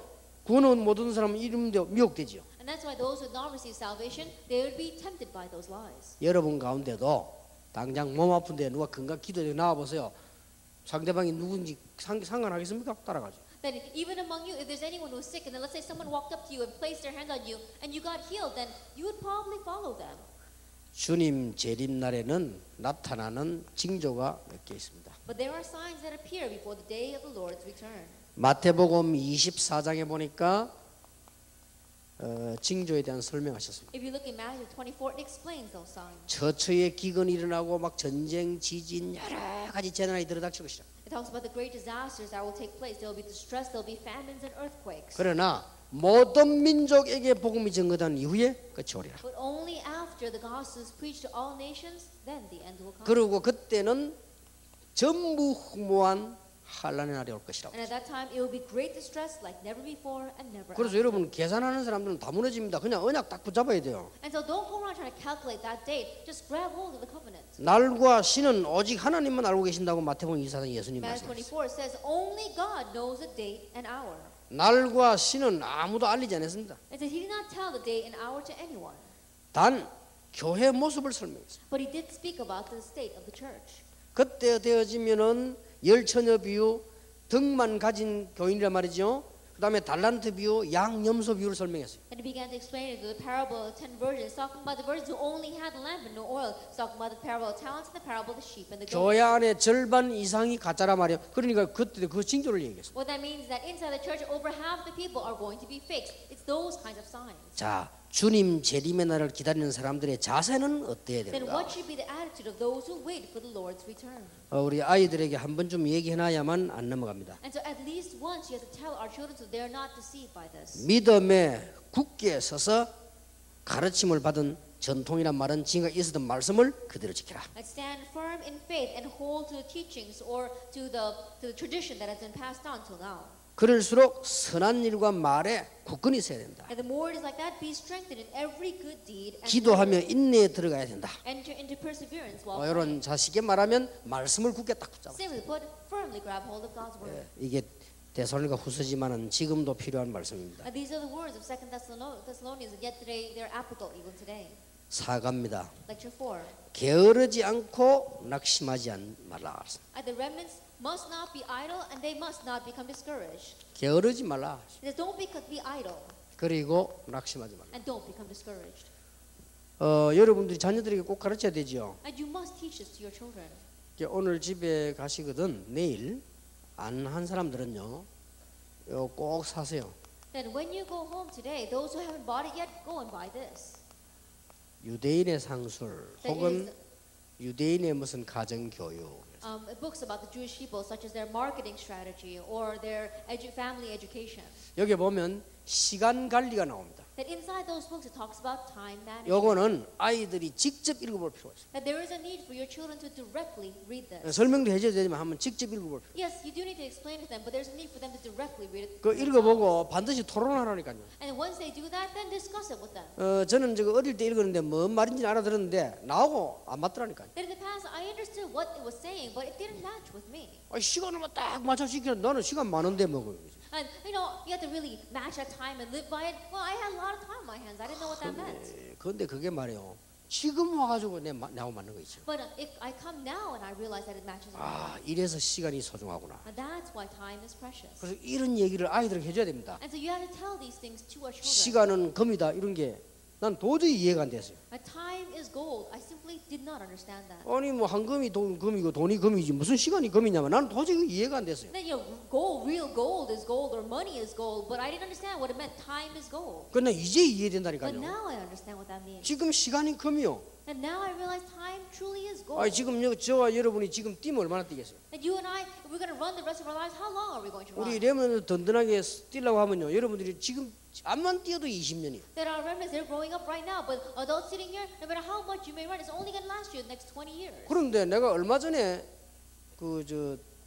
[SPEAKER 1] 구원은 못 얻은 사람은 이름도 미혹되지요.
[SPEAKER 2] And that's why those who had not received salvation, they would be tempted by those lies.
[SPEAKER 1] 여러분 가운데도 당장 몸 아픈데 누가 건강 기도에 나와 보세요. 상대방이 누군지 상관하겠습니까? 따라가죠.
[SPEAKER 2] Then even among you, if there's anyone who's sick, and then let's say someone walked up to you and placed their hand on you, and you got healed, then you would probably follow them.
[SPEAKER 1] 주님 재림 날에는 나타나는 징조가 몇 개 있습니다.
[SPEAKER 2] But there are signs that appear before the day of the Lord's return.
[SPEAKER 1] 마태복음 24장에 보니까 징조에 대한 설명하셨습니다.
[SPEAKER 2] If you look in Matthew 24, it explains those signs.
[SPEAKER 1] 처처의 기근이 일어나고 막 전쟁, 지진 여러 가지 재난이 들어닥칠 것이다.
[SPEAKER 2] It talks about the great disasters that will take place. There will be distress, there will be famines and earthquakes.
[SPEAKER 1] 그러나 모든 민족에게 복음이 전거된 이후에 끝이 오리라.
[SPEAKER 2] But only after the gospel is preached to all nations, then the end will come.
[SPEAKER 1] 그리고 그때는 전무후무한 환란의 날이 올 것이라고.
[SPEAKER 2] And at that time, it will be great distress like never before and never
[SPEAKER 1] 그래서
[SPEAKER 2] after.
[SPEAKER 1] 여러분 계산하는 사람들은 다 무너집니다. 그냥 언약 딱 붙잡아야 돼요.
[SPEAKER 2] And so don't go around trying to calculate that date. Just grab hold of the covenant.
[SPEAKER 1] 날과 시는 오직 하나님만 알고 계신다고 마태복음 24장 예수님
[SPEAKER 2] Matthew
[SPEAKER 1] 말씀하셨어요.
[SPEAKER 2] 24 says, only God knows the date and hour.
[SPEAKER 1] 날과 시는 아무도 알리지 않았습니다.
[SPEAKER 2] And so he did not tell the date and hour to anyone.
[SPEAKER 1] 단 교회 모습을 설명했어요.
[SPEAKER 2] But he did speak about the state of the church.
[SPEAKER 1] 그때 되어지면은 열처녀 비유, 등만 가진 교인이란 말이죠. 그 다음에 달란트 비유, 양염소 비유를 설명했어요.
[SPEAKER 2] And he began to explain the parable of 10 virgins, talking about the virgins who only had lamp and no oil. Talking about the parable of talents and the parable of the sheep and the goats.
[SPEAKER 1] 교회 안에 절반 이상이 가짜라 말이에요. 그러니까 그때 그 징조를 얘기했어요.
[SPEAKER 2] What that means is that inside the church, over half the people are going to be fakes. It's those kinds of signs.
[SPEAKER 1] 자, 주님 재림의 날을 기다리는 사람들의 자세는 어때야
[SPEAKER 2] Then
[SPEAKER 1] 되는가?
[SPEAKER 2] what should be the attitude of those who wait for the Lord's return?
[SPEAKER 1] 우리 아이들에게 한 번쯤 얘기해놔야만 안 넘어갑니다.
[SPEAKER 2] And so at least once you have to tell our children so they are not deceived by this.
[SPEAKER 1] 믿음에 굳게 서서 가르침을 받은 전통이란 말은 지금까지 있었던 말씀을 그대로 지켜라.
[SPEAKER 2] And stand firm in faith and hold to the teachings or to the tradition that has been passed on till now.
[SPEAKER 1] 그럴수록 선한 일과 말에 굳건히 있어야 된다.
[SPEAKER 2] And the more it is like that, be strengthened in every good deed and
[SPEAKER 1] 기도하며 인내에 들어가야 된다.
[SPEAKER 2] enter into perseverance while
[SPEAKER 1] 이런 자식에 말하면 말씀을 굳게 딱 붙잡아.
[SPEAKER 2] simply put, firmly grab hold of God's word.
[SPEAKER 1] 이게 데살로니가 후서지만은 지금도 필요한 말씀입니다.
[SPEAKER 2] And these are the words of 2 Thessalonians, and yet today they're applicable even today.
[SPEAKER 1] 사과입니다.
[SPEAKER 2] Lecture 4.
[SPEAKER 1] 게으르지 않고 낙심하지 말라.
[SPEAKER 2] And the remnants must not be idle and they must not become discouraged.
[SPEAKER 1] 게으르지 말라.
[SPEAKER 2] It says, don't be idle
[SPEAKER 1] 그리고 낙심하지 말라.
[SPEAKER 2] and don't become discouraged.
[SPEAKER 1] 여러분들이 자녀들에게 꼭 가르쳐야 되죠.
[SPEAKER 2] And you must teach this to your children.
[SPEAKER 1] 오늘 집에 가시거든 내일 안 한 사람들은요, 꼭 사세요.
[SPEAKER 2] Then when you go home today, those who haven't bought it yet, go and buy this.
[SPEAKER 1] 유대인의 상술 혹은 유대인의 무슨 가정 교육.
[SPEAKER 2] Books about the Jewish people, such as their marketing strategy or their family education.
[SPEAKER 1] 여기 보면 시간 관리가 나옵니다.
[SPEAKER 2] That inside those books it talks about time management.
[SPEAKER 1] 요거는 아이들이 직접 읽어볼 필요가 있어요.
[SPEAKER 2] That there is a need for your children to directly read this.
[SPEAKER 1] 설명도 해줘야 되지만 한번 직접 읽어볼 필요.
[SPEAKER 2] Yes, you do need to explain to them, but there's a need for them to directly read it.
[SPEAKER 1] 그 읽어보고 반드시 토론하라니까요.
[SPEAKER 2] And once they do that, then discuss it with them.
[SPEAKER 1] 저는 저거 어릴 때 읽었는데 뭔 말인지 알아들었는데 나하고 안 맞더라니까요.
[SPEAKER 2] That in the past I understood what it was saying, but it didn't match with me.
[SPEAKER 1] 시간을 딱 맞춰 시키는 나는 시간 많은데 먹어요.
[SPEAKER 2] And you have to really match that time and live by it. Well, I had a lot of time on my hands. I didn't know what that meant.
[SPEAKER 1] 그런데 그게 말이에요. 지금 와가지고 나하고 맞는 거 있죠.
[SPEAKER 2] But if I come now and I realize that it matches with my life.
[SPEAKER 1] 이래서 시간이 소중하구나.
[SPEAKER 2] And that's why time is precious.
[SPEAKER 1] 그래서 이런 얘기를 아이들에게 해줘야 됩니다.
[SPEAKER 2] And so you have to tell these things to our children.
[SPEAKER 1] 시간은 금이다 이런 게 난 도저히 이해가 안 됐어요.
[SPEAKER 2] Time is gold. I simply did not understand that.
[SPEAKER 1] 아니 뭐 한 금이 금이고 돈이 금이지 무슨 시간이 금이냐면 나는 도저히 이해가 안 됐어요.
[SPEAKER 2] Then gold, real gold is gold or money is gold, but I didn't understand what it meant. Time is gold.
[SPEAKER 1] 근데 이제
[SPEAKER 2] But
[SPEAKER 1] 이해된다니까요.
[SPEAKER 2] now I understand what that means.
[SPEAKER 1] 지금 시간이 금이요.
[SPEAKER 2] And now I realize time truly is gold.
[SPEAKER 1] 지금 저와 여러분이 지금 뛰면 얼마나 뛰겠어요?
[SPEAKER 2] And you and I, if we're going to run the rest of our lives, how long are we going to run?
[SPEAKER 1] 우리 레몬을 든든하게 뛰려고 하면요, 여러분들이 지금 암만 뛰어도 20년이요.
[SPEAKER 2] There are remnants, they're growing up right now, but adults sitting here, no matter how much you may run, it's only going to last you the next 20 years.
[SPEAKER 1] 그런데 내가 얼마 전에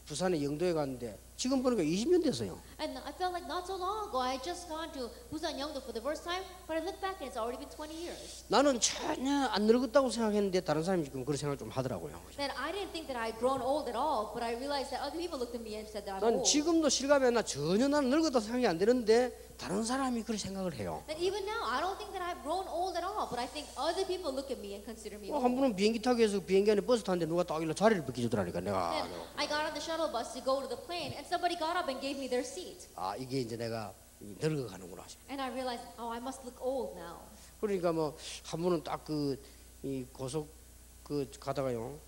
[SPEAKER 1] 부산에 영도에 갔는데 지금 보니까 20년 됐어요.
[SPEAKER 2] And I felt like not so long ago, I had just gone to Busan Yeongdo for the first time, but I look back and it's already been 20 years.
[SPEAKER 1] 나는 전혀 안 늙었다고 생각했는데 다른 사람이 지금 그런 생각을 좀 하더라고요.
[SPEAKER 2] Then I didn't think that I had grown old at all, but I realized that other people looked at me and said that I'm
[SPEAKER 1] 난
[SPEAKER 2] old.
[SPEAKER 1] 지금도 실감에 나 전혀 난 늙었다 생각이 안 되는데 다른 사람이 그렇게 생각을 해요.
[SPEAKER 2] And even now, I don't think that I've grown old at all, but I think other people look at me and consider me
[SPEAKER 1] 한
[SPEAKER 2] old.
[SPEAKER 1] 분은 비행기 타기 위해서 비행기 안에 버스 탔는데 누가 딱 일로 자리를 비켜주더라니까 내가.
[SPEAKER 2] Then I got on the shuttle bus to go to the plane, and somebody got up and gave me their seat.
[SPEAKER 1] 이게 이제 내가 늙어가는구나.
[SPEAKER 2] And I realized, oh, I must look old now.
[SPEAKER 1] 그러니까 뭐 한 분은 딱 이 고속 가다가요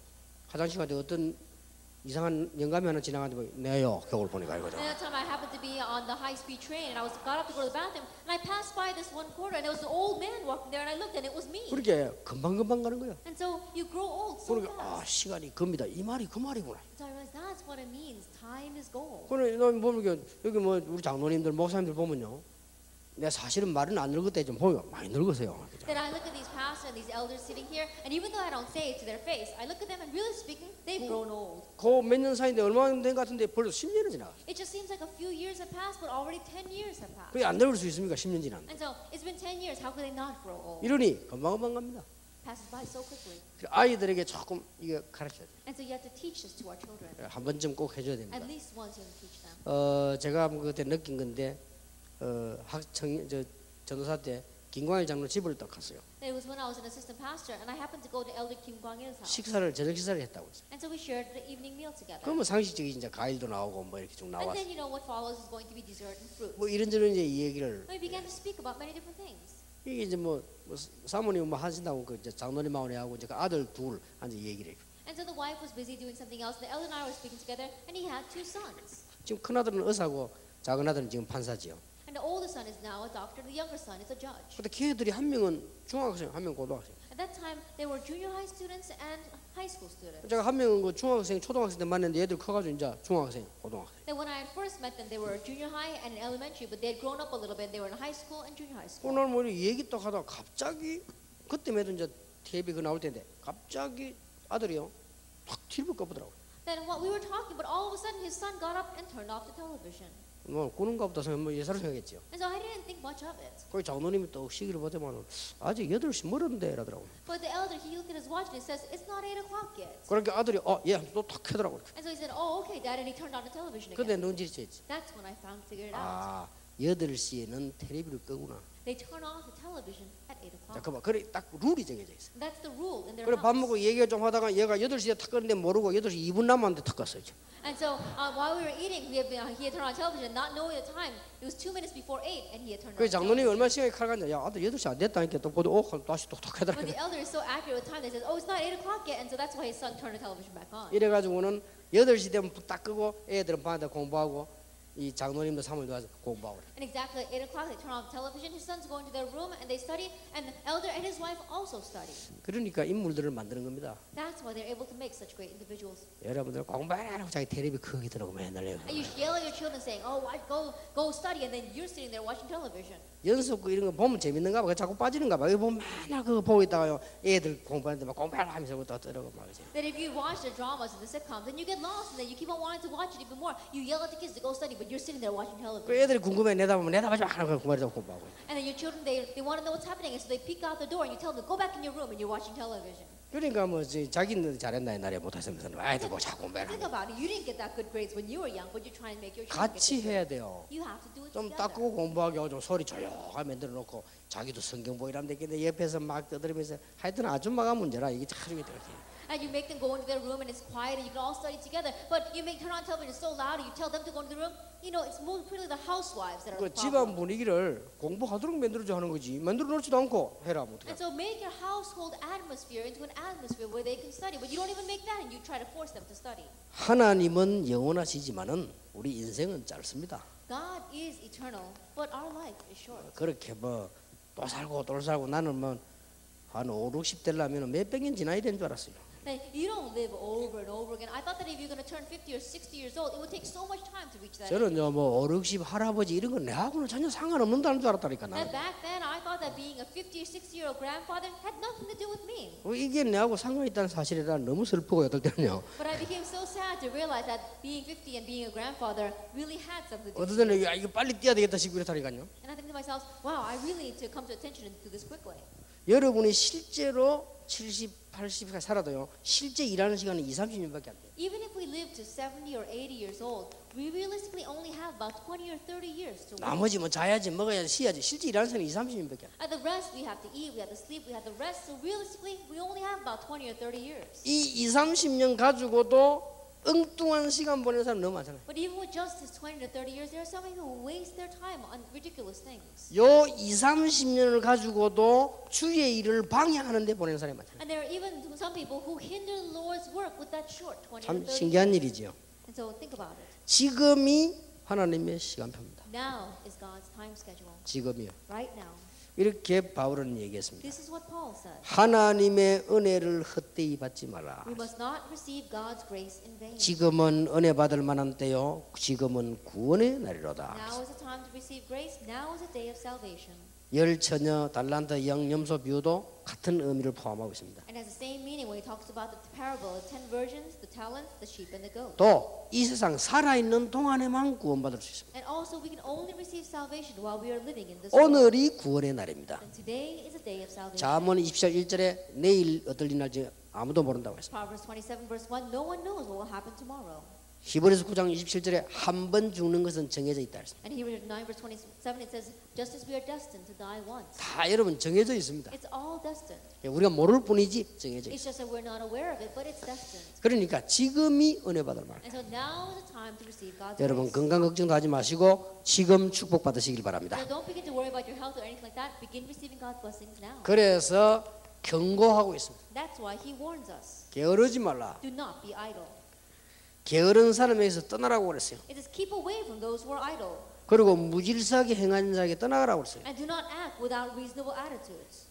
[SPEAKER 1] 화장실 갔는데 어떤 이상한 영감이 하나 지나가는데 뭐 네요 겨울 보니까 이거죠.
[SPEAKER 2] And that time I happened to be on the high-speed train, and I got up to go to the bathroom, and I passed by this one corner, and there was an old man walking there, and I looked, and it was me.
[SPEAKER 1] 그렇게 금방금방 가는 거예요.
[SPEAKER 2] And so you grow old so
[SPEAKER 1] 그러니까
[SPEAKER 2] fast.
[SPEAKER 1] 시간이 금이다 이 말이 그 말이구나.
[SPEAKER 2] So I realized that's what it means. Time is gold.
[SPEAKER 1] 그래 너 보면 여기 뭐 우리 장로님들 목사님들 보면요 내 사실은 말은 안 늙었대 좀 보여. 많이 늙으세요.
[SPEAKER 2] Then I look at these pastors and these elders sitting here, and even though I don't say it to their face, I look at them and really speaking, they've grown old.
[SPEAKER 1] 그 몇 년 사이인데 얼마나 된 것 같은데 벌써 10년이 지나갔어.
[SPEAKER 2] It just seems like a few years have passed, but already 10 years have passed.
[SPEAKER 1] 그게 안 늙을 수 있습니까? 10년 지났는데.
[SPEAKER 2] And so it's been 10 years. How could they not grow old?
[SPEAKER 1] 이러니 금방금방 갑니다.
[SPEAKER 2] Passes by so quickly.
[SPEAKER 1] 아이들에게 조금 이거 가르쳐야 돼요.
[SPEAKER 2] And so you have to teach this to our children.
[SPEAKER 1] 한 번쯤 꼭 해줘야 됩니다.
[SPEAKER 2] At least once you have to teach them.
[SPEAKER 1] 제가 그때 느낀 건데 전도사 때 김광일 장로 집을 딱 갔어요.
[SPEAKER 2] It was when I was an assistant pastor, and I happened to go to Elder Kim Kwang-il's house.
[SPEAKER 1] 저녁 식사를 했다고 했어요.
[SPEAKER 2] And so we shared the evening meal together.
[SPEAKER 1] 그러면 상식적인 이제 과일도 나오고 뭐 이렇게 좀
[SPEAKER 2] And
[SPEAKER 1] 나왔어.
[SPEAKER 2] then what follows is going to be dessert and fruit.
[SPEAKER 1] 뭐 이런저런 이제 이 얘기를
[SPEAKER 2] We began to speak about many different things.
[SPEAKER 1] 이게 이제 뭐 사모님 뭐 하신다고 그 이제 장로님하고 하고 이제 그 아들 둘 앉아 얘기를 해요.
[SPEAKER 2] And so the wife was busy doing something else. The elder and I were speaking together, and he had 2 sons.
[SPEAKER 1] 지금 큰 아들은 의사고 작은 아들은 지금 판사지요.
[SPEAKER 2] And the oldest son is now a doctor. The younger son is a judge.
[SPEAKER 1] 근데 걔들이 한 명은 중학생, 한 명은 고등학생.
[SPEAKER 2] At that time, they were junior high students and high school students.
[SPEAKER 1] 제가 한 명은 그 중학생, 초등학생 때 만났는데 얘들 커가지고 이제 중학생, 고등학생.
[SPEAKER 2] Then when I had first met them, they were junior high and in elementary, but they had grown up a little bit. They were in high school and junior high school.
[SPEAKER 1] 오늘 뭐 얘기 딱 하다가 갑자기 그때마다 이제 TV 그 나올 때인데 갑자기 아들이요 탁 TV를 꺼보더라고.
[SPEAKER 2] Then what we were talking, but all of a sudden his son got up and turned off the television.
[SPEAKER 1] 뭐 꾸는가 보다 뭐 예사로 생각했죠.
[SPEAKER 2] And so I didn't think much of it.
[SPEAKER 1] 거기 장로님이 또 시기를 보자면 아직 8시 멀었는데 이러더라고.
[SPEAKER 2] But the elder, he looked at his watch and he says, "It's not 8 o'clock yet."
[SPEAKER 1] 그러니까 아들이 얘또탁 켜더라고.
[SPEAKER 2] And so he said, "Oh, okay, Dad," and he turned on the television
[SPEAKER 1] 근데
[SPEAKER 2] again.
[SPEAKER 1] 눈치챘지.
[SPEAKER 2] That's when I figured it out.
[SPEAKER 1] 8시에는 텔레비를 끄구나.
[SPEAKER 2] They turn off the television at 8
[SPEAKER 1] 자,
[SPEAKER 2] o'clock.
[SPEAKER 1] 그봐. 그래 딱 룰이 정해져 있어.
[SPEAKER 2] That's the rule in their
[SPEAKER 1] 그래 밥
[SPEAKER 2] house.
[SPEAKER 1] 먹고 얘기가 좀 하다가 얘가 8시에 탁 끄는데 모르고 8시 2분 남았는데 탁 껐어요.
[SPEAKER 2] And so while we were eating, he had turned on television, not knowing the time. It was 2 minutes before 8, and he had turned on.
[SPEAKER 1] 그 장로님이 얼마 시간이 칼간냐? 야 아들 8시 안 됐다니까 또 보도 다시 또 탁 하더라.
[SPEAKER 2] But the elder is so accurate with time. They said, "Oh, it's not 8 o'clock yet," and so that's why his son turned the television back on.
[SPEAKER 1] 이래가지고는 8시 되면 딱 끄고 애들은 방에다 공부하고 이 장로님도 사모님도 와서 공부하고 그래.
[SPEAKER 2] And exactly at 8 o'clock, they turn on the television. His sons go into their room and they study, and the elder and his wife also study.
[SPEAKER 1] 그러니까 인물들을 만드는 겁니다.
[SPEAKER 2] That's why they're able to make such great individuals.
[SPEAKER 1] 여러분들 공부하라고 자기 텔레비 크게 들어오고 맨날
[SPEAKER 2] And you yell at your children saying, "Oh, go study," and then you're sitting there watching television.
[SPEAKER 1] 연속 이런 거 보면 재밌는가 봐. 자꾸 빠지는가 봐. 이거 보면 맨날 그거 보고 있다가요. 애들 공부하는데 막 공부하라 하면서 또 들어오고 막 이제.
[SPEAKER 2] That if you watch the dramas and the sitcoms, then you get lost, and then you keep on wanting to watch it even more. You yell at the kids to go study, but you're sitting there watching
[SPEAKER 1] 그
[SPEAKER 2] television.
[SPEAKER 1] 애들이 궁금해 내다보면 내다보지 마 하는 거 공부하라고 공부하고.
[SPEAKER 2] And then your children, they want to know what's happening, and so they peek out the door, and you tell them, "Go back in your room," and you're watching television.
[SPEAKER 1] 그러니까 뭐 자기는 잘했나 옛날에 못했으면서 아이들 뭐 자꾸 공부해라.
[SPEAKER 2] Think about it. You didn't get that good grades when you were young, but you're trying to make your children
[SPEAKER 1] 같이
[SPEAKER 2] get good
[SPEAKER 1] 해야
[SPEAKER 2] grades.
[SPEAKER 1] 돼요.
[SPEAKER 2] You have to do it
[SPEAKER 1] 좀
[SPEAKER 2] together.
[SPEAKER 1] 닦고 공부하게 하고 좀 소리 조용하게 만들어 놓고 자기도 성경 보이라면 되겠는데 옆에서 막 떠들으면서 하여튼 아줌마가 문제라 이게 참 이렇게.
[SPEAKER 2] And you make them go into their room and it's quiet and you can all study together. But you make turn on television so loud and you tell them to go into the room. You know, it's more really the housewives that are
[SPEAKER 1] 그
[SPEAKER 2] the
[SPEAKER 1] 집안
[SPEAKER 2] problem.
[SPEAKER 1] 분위기를 공부하도록 만들어줘 하는 거지 만들어 놓지도 않고 해라 뭐 어떡해.
[SPEAKER 2] And so make your household atmosphere into an atmosphere where they can study. But you don't even make that and you try to force them to study.
[SPEAKER 1] 하나님은 영원하시지만은 우리 인생은 짧습니다.
[SPEAKER 2] God is eternal, but our life is short.
[SPEAKER 1] 그렇게 뭐 또 살고 또 살고 나는 뭐 한 5, 60 되려면 몇백 년 지나야 되는 줄 알았어요.
[SPEAKER 2] That you don't live over and over again. I thought that if you're going to turn 50 or 60 years old, it would take so much time to reach that.
[SPEAKER 1] 저는요 뭐 5, 60 할아버지 이런 건 내하고는 전혀 상관없는다는 줄 알았다니까
[SPEAKER 2] And
[SPEAKER 1] 나는.
[SPEAKER 2] back then, I thought that being a 50 or 60-year-old grandfather had nothing to do with me.
[SPEAKER 1] 이게 내하고 상관 있다는 사실이라 너무 슬프고 어떨 때는요.
[SPEAKER 2] But I became so sad to realize that being 50 and being a grandfather really had something to do
[SPEAKER 1] 어떨
[SPEAKER 2] with
[SPEAKER 1] 때는
[SPEAKER 2] me.
[SPEAKER 1] 이거 빨리 뛰어야 되겠다 싶고 이렇다니까요.
[SPEAKER 2] And I think to myself, wow, I really need to come to attention and do this quickly.
[SPEAKER 1] 여러분이 실제로 70, 80가 살아도요 실제 일하는 시간은 2, 30년밖에 안 돼요.
[SPEAKER 2] Even if we live to 70 or 80 years old, we realistically only have about 20 or 30 years to work.
[SPEAKER 1] 나머지 뭐 자야지 먹어야지 쉬어야지 실제 일하는 시간은 2, 30년밖에 안 돼요.
[SPEAKER 2] And the rest, we have to eat, we have to sleep, we have to rest. So realistically, we only have about 20 or 30 years.
[SPEAKER 1] 이 2, 30년 가지고도 엉뚱한 시간 보내는 사람 너무 많잖아요.
[SPEAKER 2] But even with just this 20 to 30 years, there are so many who waste their time on ridiculous things.
[SPEAKER 1] 요 2, 30년을 가지고도 주의 일을 방해하는 데 보내는 사람이 많잖아요.
[SPEAKER 2] And there are even some people who hinder the Lord's work with that short 20 or
[SPEAKER 1] 참
[SPEAKER 2] 30
[SPEAKER 1] 신기한
[SPEAKER 2] years.
[SPEAKER 1] 일이지요.
[SPEAKER 2] And so think about it.
[SPEAKER 1] 지금이 하나님의 시간표입니다.
[SPEAKER 2] Now is God's time schedule.
[SPEAKER 1] 지금이요.
[SPEAKER 2] Right now.
[SPEAKER 1] 이렇게 바울은 얘기했습니다.
[SPEAKER 2] This is what Paul said.
[SPEAKER 1] 하나님의 은혜를 헛되이 받지 마라.
[SPEAKER 2] We must not receive God's grace in vain.
[SPEAKER 1] 지금은 은혜 받을 만한 때요. 지금은 구원의 날이로다.
[SPEAKER 2] Now is the time to receive grace. Now is the day of salvation.
[SPEAKER 1] 열 처녀 달란트 영 염소 비유도 같은 의미를 포함하고 있습니다.
[SPEAKER 2] And has the same meaning when he talks about the parable of 10 virgins, the talents, the sheep, and the goat.
[SPEAKER 1] 또 이 세상 살아있는 동안에만 구원받을 수 있습니다.
[SPEAKER 2] And also we can only receive salvation while we are living in this world.
[SPEAKER 1] 오늘이 구원의 날입니다.
[SPEAKER 2] And today is a day of salvation.
[SPEAKER 1] 잠언 20절 1절에 내일 어떨 일 날지 아무도 모른다고 했습니다.
[SPEAKER 2] Proverbs 27 verse 1, no one knows what will happen tomorrow.
[SPEAKER 1] 히브리서 9장 27절에 한 번 죽는 것은 정해져 있다 했습니다.
[SPEAKER 2] And Hebrews 9 verse 27 it says, just as we are destined to die once.
[SPEAKER 1] 다 여러분 정해져 있습니다.
[SPEAKER 2] It's all destined.
[SPEAKER 1] 우리가 모를 뿐이지 정해져
[SPEAKER 2] It's
[SPEAKER 1] 있습니다.
[SPEAKER 2] just that we're not aware of it, but it's destined.
[SPEAKER 1] 그러니까 지금이 은혜 받을 말.
[SPEAKER 2] And so now is the time to receive God's
[SPEAKER 1] 여러분
[SPEAKER 2] grace.
[SPEAKER 1] 건강 걱정도 하지 마시고 지금 축복 받으시길 바랍니다.
[SPEAKER 2] So don't begin to worry about your health or anything like that. Begin receiving God's blessings now.
[SPEAKER 1] 그래서 경고하고 있습니다.
[SPEAKER 2] That's why he warns us.
[SPEAKER 1] 게으르지 말라.
[SPEAKER 2] Do not be idle.
[SPEAKER 1] 게으른 사람에게서 떠나라고 그랬어요.
[SPEAKER 2] It says keep away from those who are idle.
[SPEAKER 1] 그리고 무질서하게 행하는 자에게 떠나가라고 그랬어요.
[SPEAKER 2] And do not act without reasonable attitudes.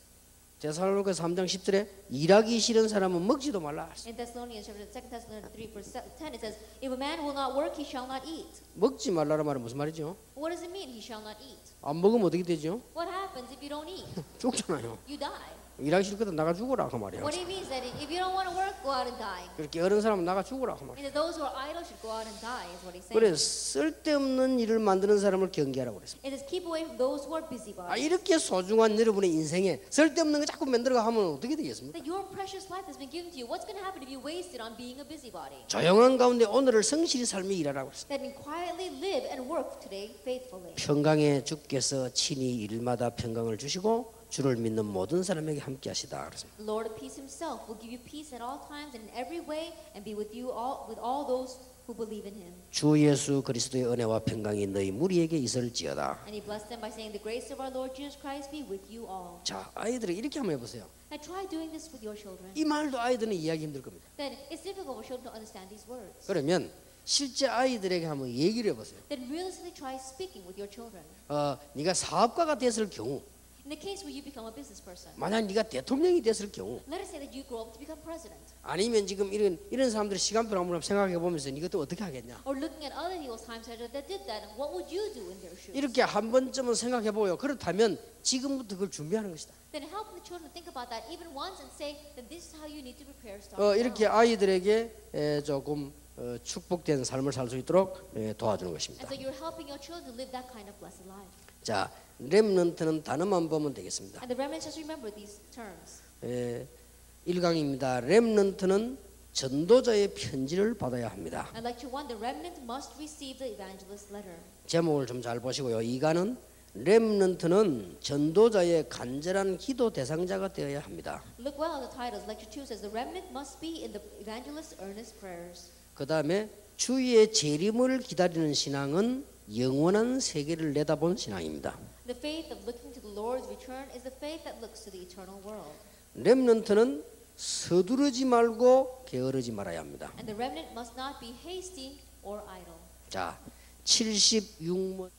[SPEAKER 1] 데살로니가 3장 10절에 일하기 싫은 사람은 먹지도 말라.
[SPEAKER 2] In Thessalonians chapter 2 Thessalonians 3 verse 10 it says, if a man will not work, he shall not eat.
[SPEAKER 1] 먹지 말라는 말은 무슨 말이죠?
[SPEAKER 2] What does it mean he shall not eat?
[SPEAKER 1] 안 먹으면 어떻게 되죠?
[SPEAKER 2] What happens if you don't eat?
[SPEAKER 1] 죽잖아요.
[SPEAKER 2] You die.
[SPEAKER 1] 일하기 싫거든 나가 죽으라 그 말이에요.
[SPEAKER 2] What it means that if you don't want to work, go out and die.
[SPEAKER 1] 그렇게 어른 사람은 나가 죽으라 그 말이에요.
[SPEAKER 2] And that those who are idle should go out and die is what he's saying.
[SPEAKER 1] 그래 쓸데없는 일을 만드는 사람을 경계하라고 그랬습니다.
[SPEAKER 2] It says keep away from those who are
[SPEAKER 1] 아,
[SPEAKER 2] busybodies.
[SPEAKER 1] 이렇게 소중한 여러분의 인생에 쓸데없는 거 자꾸 만들어가 하면 어떻게 되겠습니까?
[SPEAKER 2] That your precious life has been given to you. What's going to happen if you waste it on being a busybody?
[SPEAKER 1] 조용한 가운데 오늘을 성실히 삶이 일하라고 그랬습니다.
[SPEAKER 2] That we quietly live and work today faithfully.
[SPEAKER 1] 평강의 주께서 친히 일마다 평강을 주시고 주를 믿는 모든 사람에게 함께 하시다 그랬습니다.
[SPEAKER 2] The Lord of peace himself will give you peace at all times and in every way and be with you all with all those who believe in him.
[SPEAKER 1] 주 예수 그리스도의 은혜와 평강이 너희 무리에게 있을지어다.
[SPEAKER 2] And he blessed them by saying, the grace of our Lord Jesus Christ be with you all.
[SPEAKER 1] 자, 아이들에게 이렇게 한번 해보세요.
[SPEAKER 2] And try doing this with your children.
[SPEAKER 1] 이 말도 아이들은 이해하기 힘들 겁니다.
[SPEAKER 2] Then it's difficult for children to understand these words.
[SPEAKER 1] 그러면 실제 아이들에게 한번 얘기를 해보세요.
[SPEAKER 2] Then realistically try speaking with your children.
[SPEAKER 1] 네가 사업가가 됐을 경우,
[SPEAKER 2] In the case where you become a business person,
[SPEAKER 1] 만약 네가 대통령이 됐을 경우,
[SPEAKER 2] let us say that you grow up to become president.
[SPEAKER 1] 아니면 지금 이런 사람들의 시간표를 한번 생각해 보면서 네가 또 어떻게 하겠냐?
[SPEAKER 2] Or looking at other people's time schedule that did that, what would you do in their shoes?
[SPEAKER 1] 이렇게 한 번쯤은 생각해 보요. 그렇다면 지금부터 그걸 준비하는 것이다.
[SPEAKER 2] Then help the children think about that even once and say that this is how you need to prepare start.
[SPEAKER 1] 이렇게 아이들에게 조금 축복된 삶을 살 수 있도록 도와주는 것입니다.
[SPEAKER 2] And so you're helping your children to live that kind of blessed life.
[SPEAKER 1] 자, 렘넌트는 단어만 보면 되겠습니다.
[SPEAKER 2] And the remnants just remember these terms.
[SPEAKER 1] 1강입니다. 렘넌트는 전도자의 편지를 받아야 합니다.
[SPEAKER 2] And lecture 1, the remnant must receive the evangelist's letter.
[SPEAKER 1] 제목을 좀 잘 보시고요. 2가는 렘넌트는 전도자의 간절한 기도 대상자가 되어야 합니다.
[SPEAKER 2] Look well at the titles. Lecture 2 says the remnant must be in the evangelist's earnest prayers.
[SPEAKER 1] 그 다음에 주의 재림을 기다리는 신앙은 영원한 세계를 내다본 신앙입니다.
[SPEAKER 2] The faith of looking to the Lord's return is the faith that looks to the eternal world.
[SPEAKER 1] 렘넌트는 서두르지 말고 게으르지 말아야 합니다.
[SPEAKER 2] And the remnant must not be hasty or idle.
[SPEAKER 1] 자, 76문